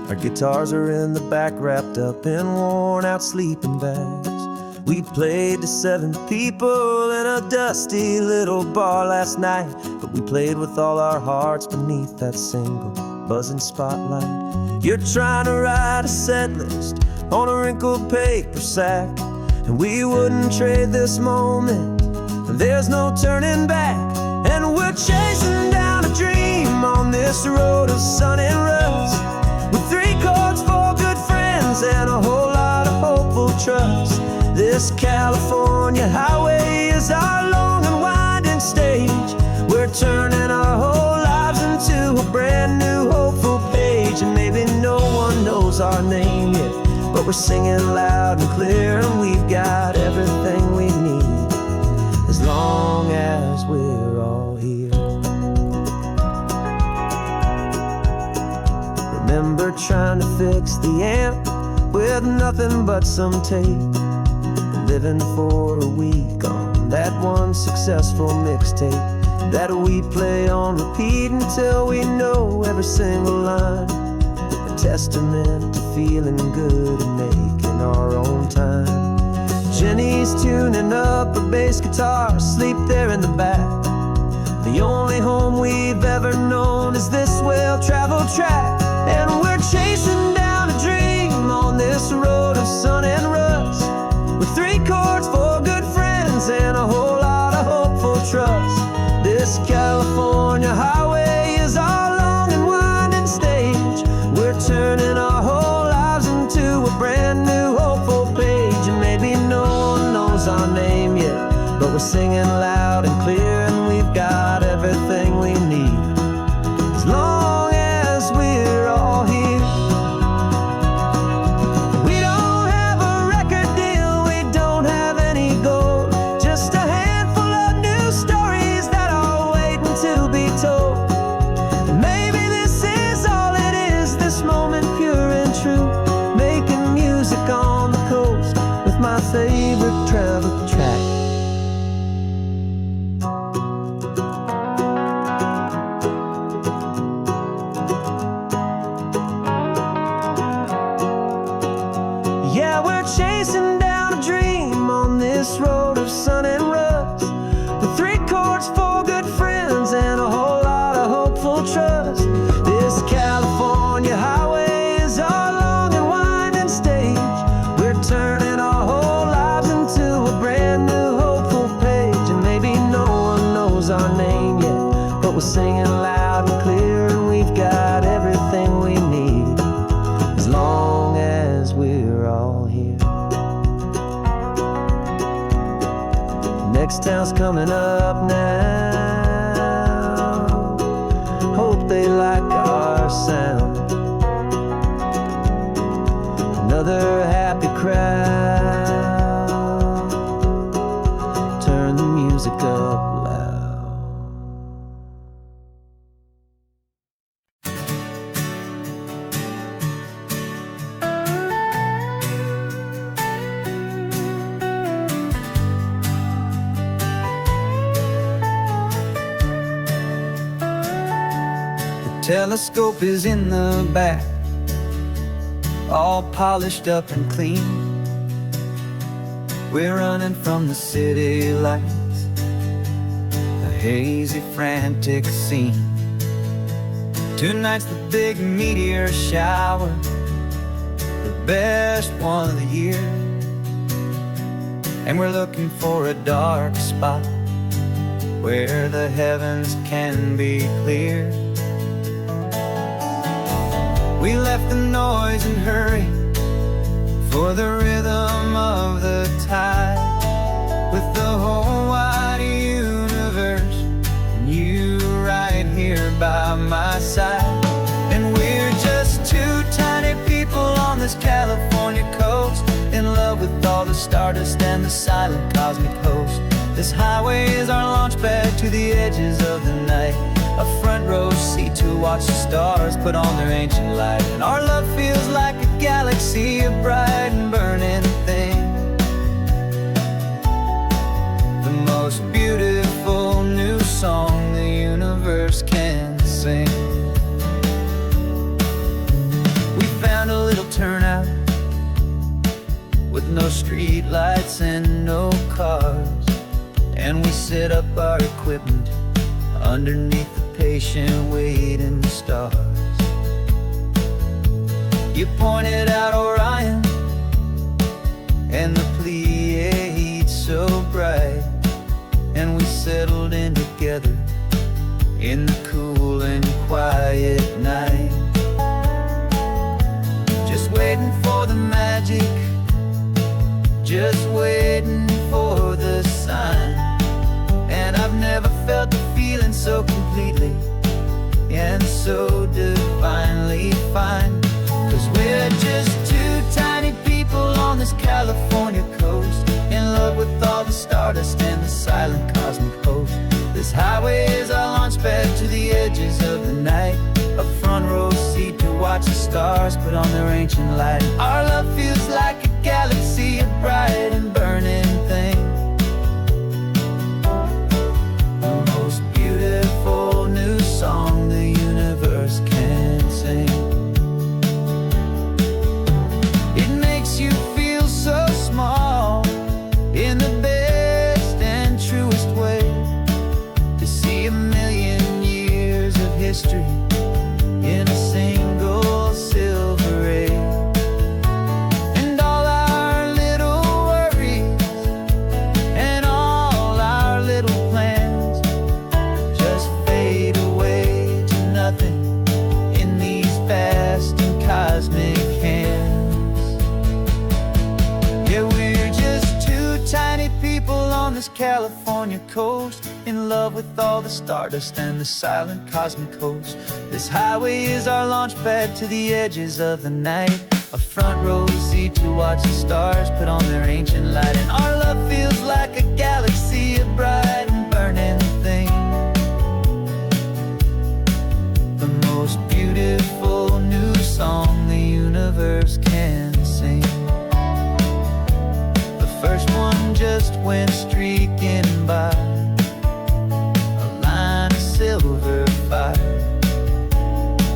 Speaker 3: Our guitars are in the back, wrapped up in worn-out sleeping bags. We played to 7 people in a dusty little bar last night, but we played with all our hearts beneath that single buzzing spotlight. You're trying to write a set list on a wrinkled paper sack, and we wouldn't trade this moment. There's no turning back, and we're chasing down a dream on this road of sun and rust, with 3 chords, 4 good friends, and a whole lot of hopeful trust. This California highway is our long and winding stage. We're turning our whole lives into a brand new hopeful page. And maybe no one knows our name yet, but we're singing loud and clear, and we've got everything we need, as long as we're all here. Remember trying to fix the amp with nothing but some tape, living for a week on that one successful mixtape that we play on repeat until we know every single line. A testament to feeling good and making our own time. Jenny's tuning up a bass guitar, asleep there in the back. The only home we've ever known is this well-traveled track, and we're chasing down a dream on this road of sun and rust, with 3 chords, 4 good friends, and a whole lot of hopeful trust. This California highway is our long and winding stage. We're turning our whole lives into a brand new hopeful page. And maybe no one knows our name yet, but we're singing loud and clear, and we've got everything we need, as long as we're all here. My favorite travel track. Yeah, we're chasing down a dream on this road of sun and rust, with 3 chords, 4 good friends, and a whole lot of hopeful trust. This California highway is our long and winding stage. We're turning our whole lives into a brand new hopeful page. And maybe no one knows our name yet, but we're singing loud and clear, and we've got everything we need, as long as we're all here. Next town's coming up now. Hope they like our sound. Another happy crowd. Turn the music up loud.
Speaker 1: The telescope is in the back, all polished up and clean. We're running from the city lights, a hazy, frantic scene. Tonight's the big meteor shower, the best one of the year. And we're looking for a dark spot where the heavens can be clear. We left the noise and hurry for the rhythm of the tide, with the whole wide universe and you right here by my side. And we're with all the stardust and the silent cosmic host. This highway is our launch pad to the edges of the night, a front row seat to watch the stars put on their ancient light. And our love feels like a galaxy of bright and burning things, the most beautiful new song the universe can sing. We found a little turnout with no street lights and no cars, and we set up our equipment underneath the patient waiting stars. You pointed out Orion and the Pleiades so bright, and we settled in together in the cool and quiet night, just waiting for the magic, just waiting for the sign. And I've never felt the feeling so completely and so divinely fine. 'Cause we're just two tiny people on this California coast, in love with all the stardust and the silent cosmic host. This highway is our launch pad to the edges of the night, a front row seat to watch the stars put on their ancient light. Our love feels like a galaxy of bright and burning things, song the universe can sing. It makes you feel so small in the best and truest way, to see a million years of history in a single silver ray. And all our little worries and all our little plans just fade in these vast and cosmic hands. Yeah, we're just two tiny people on this California coast, in love with all the stardust and the silent cosmic host. This highway is our launch pad to the edges of the night, a front row seat to watch the stars put on their ancient light. And our love feels like a galaxy of bright and burning things, the most beautiful new song the universe can sing. The first one just went streaking by, a line of silver fire.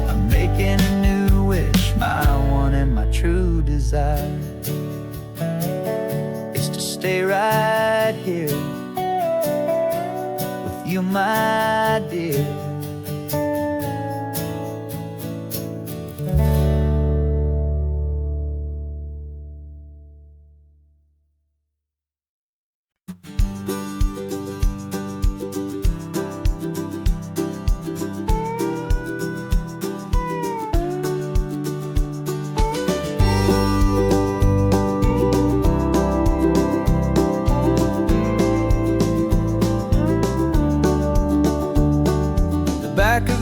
Speaker 1: I'm making a new wish, my one and my true desire is to stay right here with you, my dear.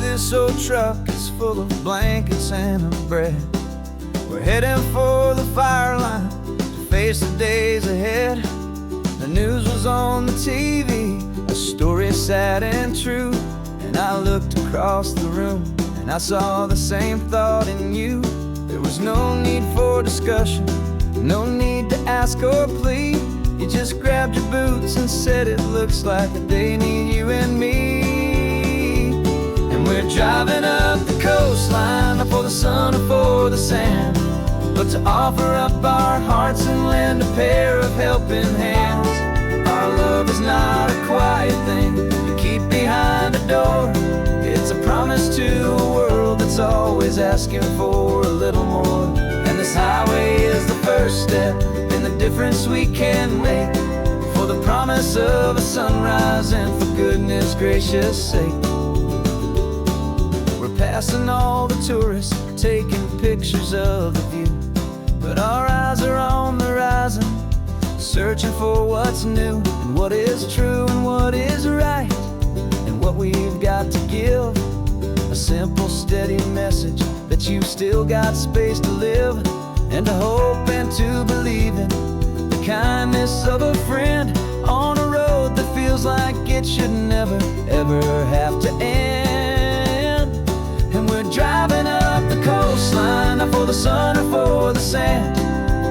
Speaker 1: This old truck is full of blankets and of bread. We're heading for the fire line to face the days ahead. The news was on the TV, a story sad and true. And I looked across the room and I saw the same thought in you. There was no need for discussion, no need to ask or plead. You just grabbed your boots and said it looks like a day need you and me. We're driving up the coastline, not for the sun or for the sand, but to offer up our hearts and lend a pair of helping hands. Our love is not a quiet thing you keep behind a door. It's a promise to a world that's always asking for a little more. And this highway is the first step in the difference we can make, for the promise of a sunrise and for goodness gracious sake. Passing all the tourists, taking pictures of the view, but our eyes are on the horizon, searching for what's new and what is true and what is right, and what we've got to give. A simple, steady message that you've still got space to live and to hope and to believe in,
Speaker 3: of a friend on a road that feels like it should never, ever have to end. And we're driving up the coastline, not for the sun or for the sand,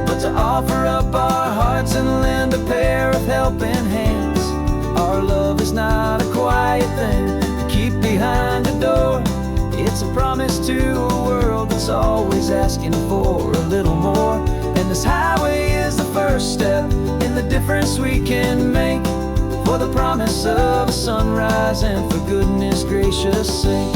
Speaker 3: but to offer up our hearts and lend a pair of helping hands. Our love is not a quiet thing to keep behind a door. It's a promise to a world that's always asking for a little more. And this highway is the first step in the difference we can make, for the promise of a sunrise and for goodness gracious sake.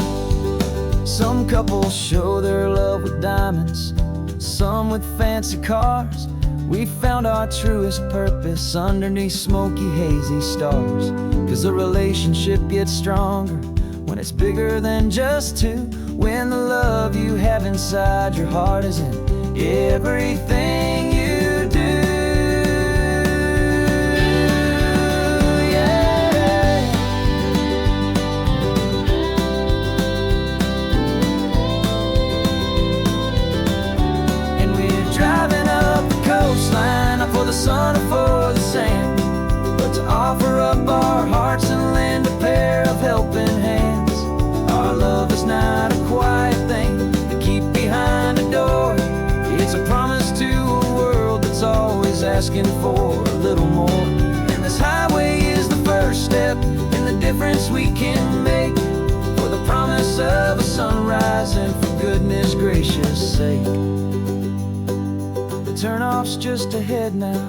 Speaker 3: Some couples show their love with diamonds, some with fancy cars. We found our truest purpose underneath smoky, hazy stars. 'Cause the relationship gets stronger when it's bigger than just two, when the love you have inside your heart is in everything you do. Yeah. And we're driving up the coastline, not for the sun or for the sand, but to offer up our hearts and lend a pair of helping hands. Our love is not a quiet thing to keep behind a door. It's a promise to a world that's always asking for a little more. And this highway is the first step in the difference we can make, for the promise of a sunrise and for goodness gracious sake. The turnoff's just ahead now,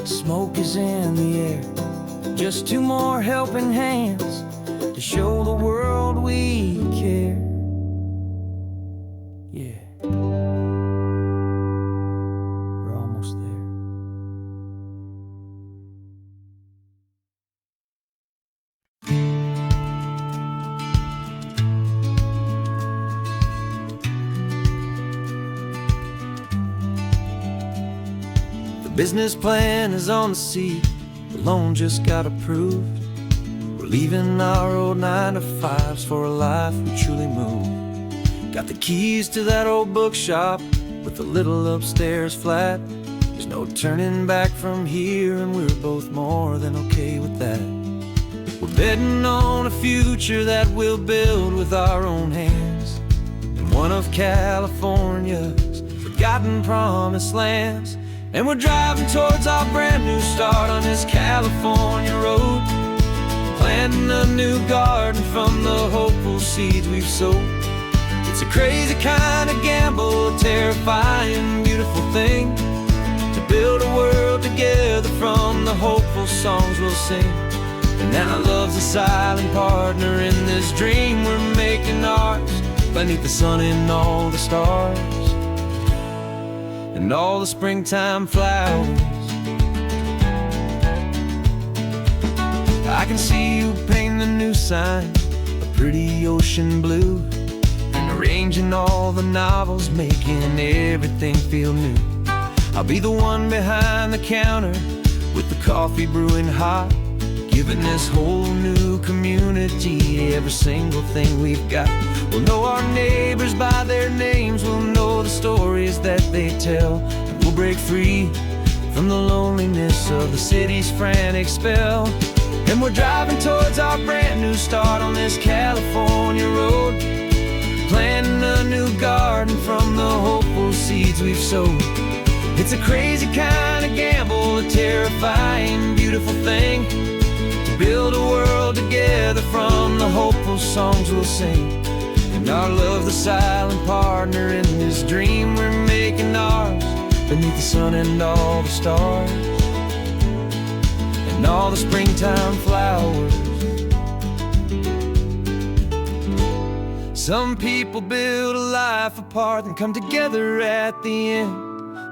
Speaker 3: smoke is in the air. Just two more helping hands to show the world we care. Yeah. We're almost there. The business plan is on the seat, the loan just got approved. We're leaving our old 9-to-5s for a life we truly move. Got the keys to that old bookshop with the little upstairs flat. There's no turning back from here, and we're both more than okay with that. We're betting on a future that we'll build with our own hands, in one of California's forgotten promised lands. And we're driving towards our brand new start on this California road, planting a new garden from the hopeful seeds we've sowed. It's a crazy kind of gamble, a terrifying, beautiful thing, to build a world together from the hopeful songs we'll sing. And now love's a silent partner in this dream we're making ours, beneath the sun and all the stars and all the springtime flowers. I can see you painting the new sign a pretty ocean blue, and arranging all the novels, making everything feel new. I'll be the one behind the counter with the coffee brewing hot, giving this whole new community every single thing we've got. We'll know our neighbors by their names, we'll know the stories that they tell, and we'll break free from the loneliness of the city's frantic spell. And we're driving towards our brand new start on this California road, planting a new garden from the hopeful seeds we've sowed. It's a crazy kind of gamble, a terrifying, beautiful thing, to build a world together from the hopeful songs we'll sing. And our love, the silent partner in this dream we're making ours, beneath the sun and all the stars and all the springtime flowers. Some people build a life apart and come together at the end,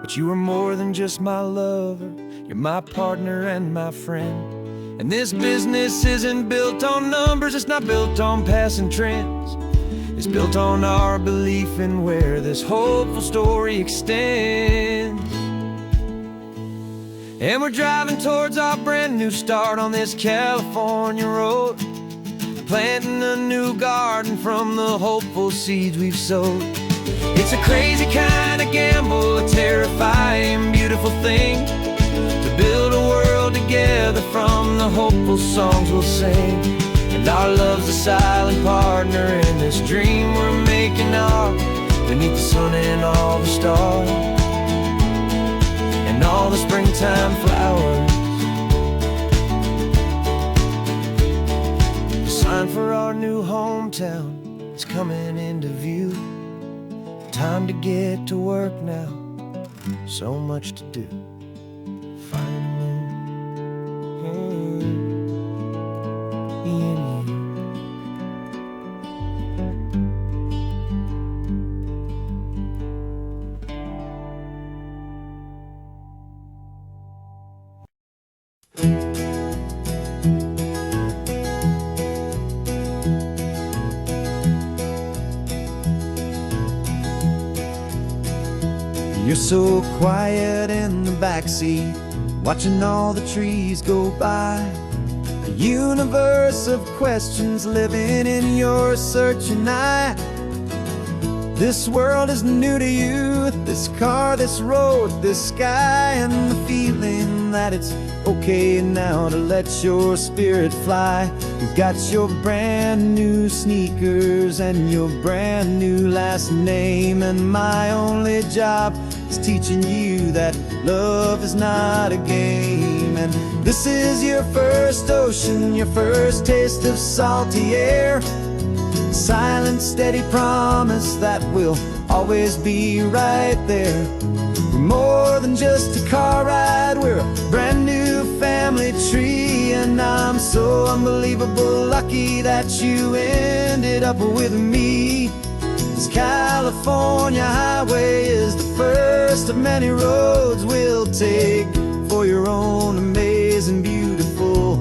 Speaker 3: but you are more than just my lover, you're my partner and my friend. And this business isn't built on numbers, it's not built on passing trends. It's built on our belief in where this hopeful story extends. And we're driving towards our brand new start on this California road, planting a new garden from the hopeful seeds we've sowed. It's a crazy kind of gamble, a terrifying, beautiful thing, to build a world hopeful songs we'll sing, and our love's a silent partner in this dream we're making our, beneath the sun and all the stars, and all the springtime flowers. The sign for our new hometown is coming into view. Time to get to work now, so much to do.
Speaker 2: You're so quiet in the backseat, watching all the trees go by. A universe of questions living in your searching eye. This world is new to you, this car, this road, this sky, and the feeling that it's okay now to let your spirit fly. You've got your brand new sneakers and your brand new last name, and my only job is teaching you that love is not a game. And this is your first ocean, your first taste of salty air. Silent, steady promise that we'll always be right there. We're more than just a car ride, we're a brand new family tree. And I'm so unbelievable lucky that you ended up with me. This California highway is the first of many roads we'll take for your own amazing, beautiful,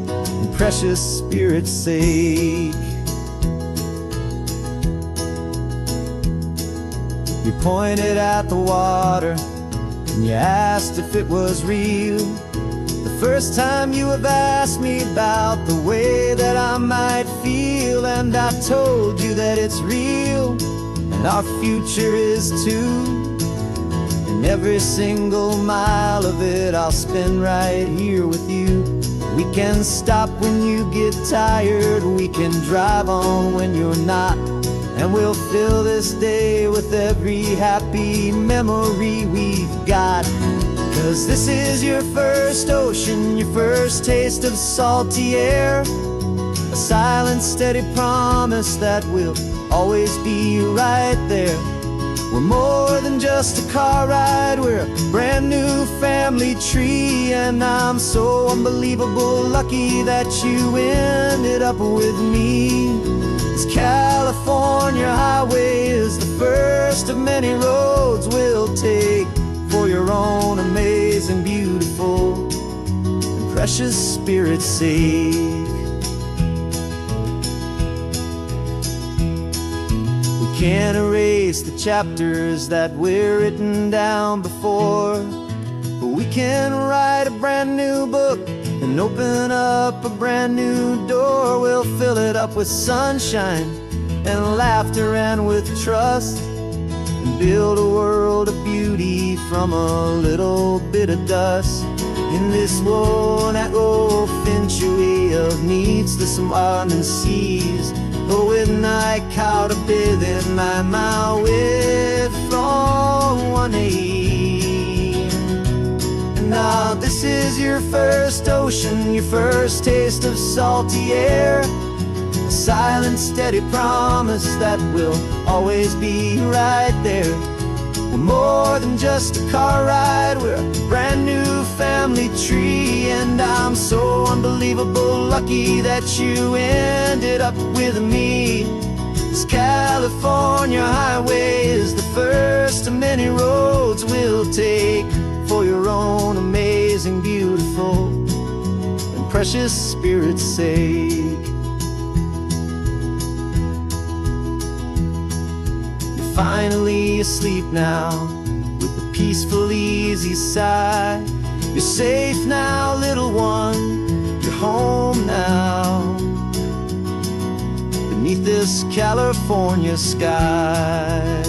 Speaker 2: and precious spirit's sake. You pointed at the water and you asked if it was real. The first time you have asked me about the way that I might feel, and I told you that it's real, and our future is too. And every single mile of it I'll spend right here with you. We can stop when you get tired, we can drive on when you're not, and we'll fill this day with every happy memory we've got. 'Cause this is your first ocean, your first taste of salty air. A silent, steady promise that we'll always be right there. We're more than just a car ride, we're a brand new family tree. And I'm so unbelievable lucky that you ended up with me. This California highway is the first of many roads we'll take for your own amazing, beautiful, and precious spirit's sake. We can't erase the chapters that we're written down before, but we can write a brand new book and open up a brand new door. We'll fill it up with sunshine and laughter and with trust, and build a world of beauty from a little bit of dust. In this world that finchuí of needs the smarten seas, but with night caught a bit in my way from 180. Now this is your first ocean, your first taste of salty air. A silent, steady promise that we'll always be right there. We're more than just a car ride, we're a brand new family tree. And I'm so unbelievable lucky that you ended up with me. This California highway is the first of many roads we'll take for your own amazing, beautiful, and precious spirit's sake. You're finally asleep now with a peaceful, easy sigh. You're safe now, little one, you're home now, beneath this California sky.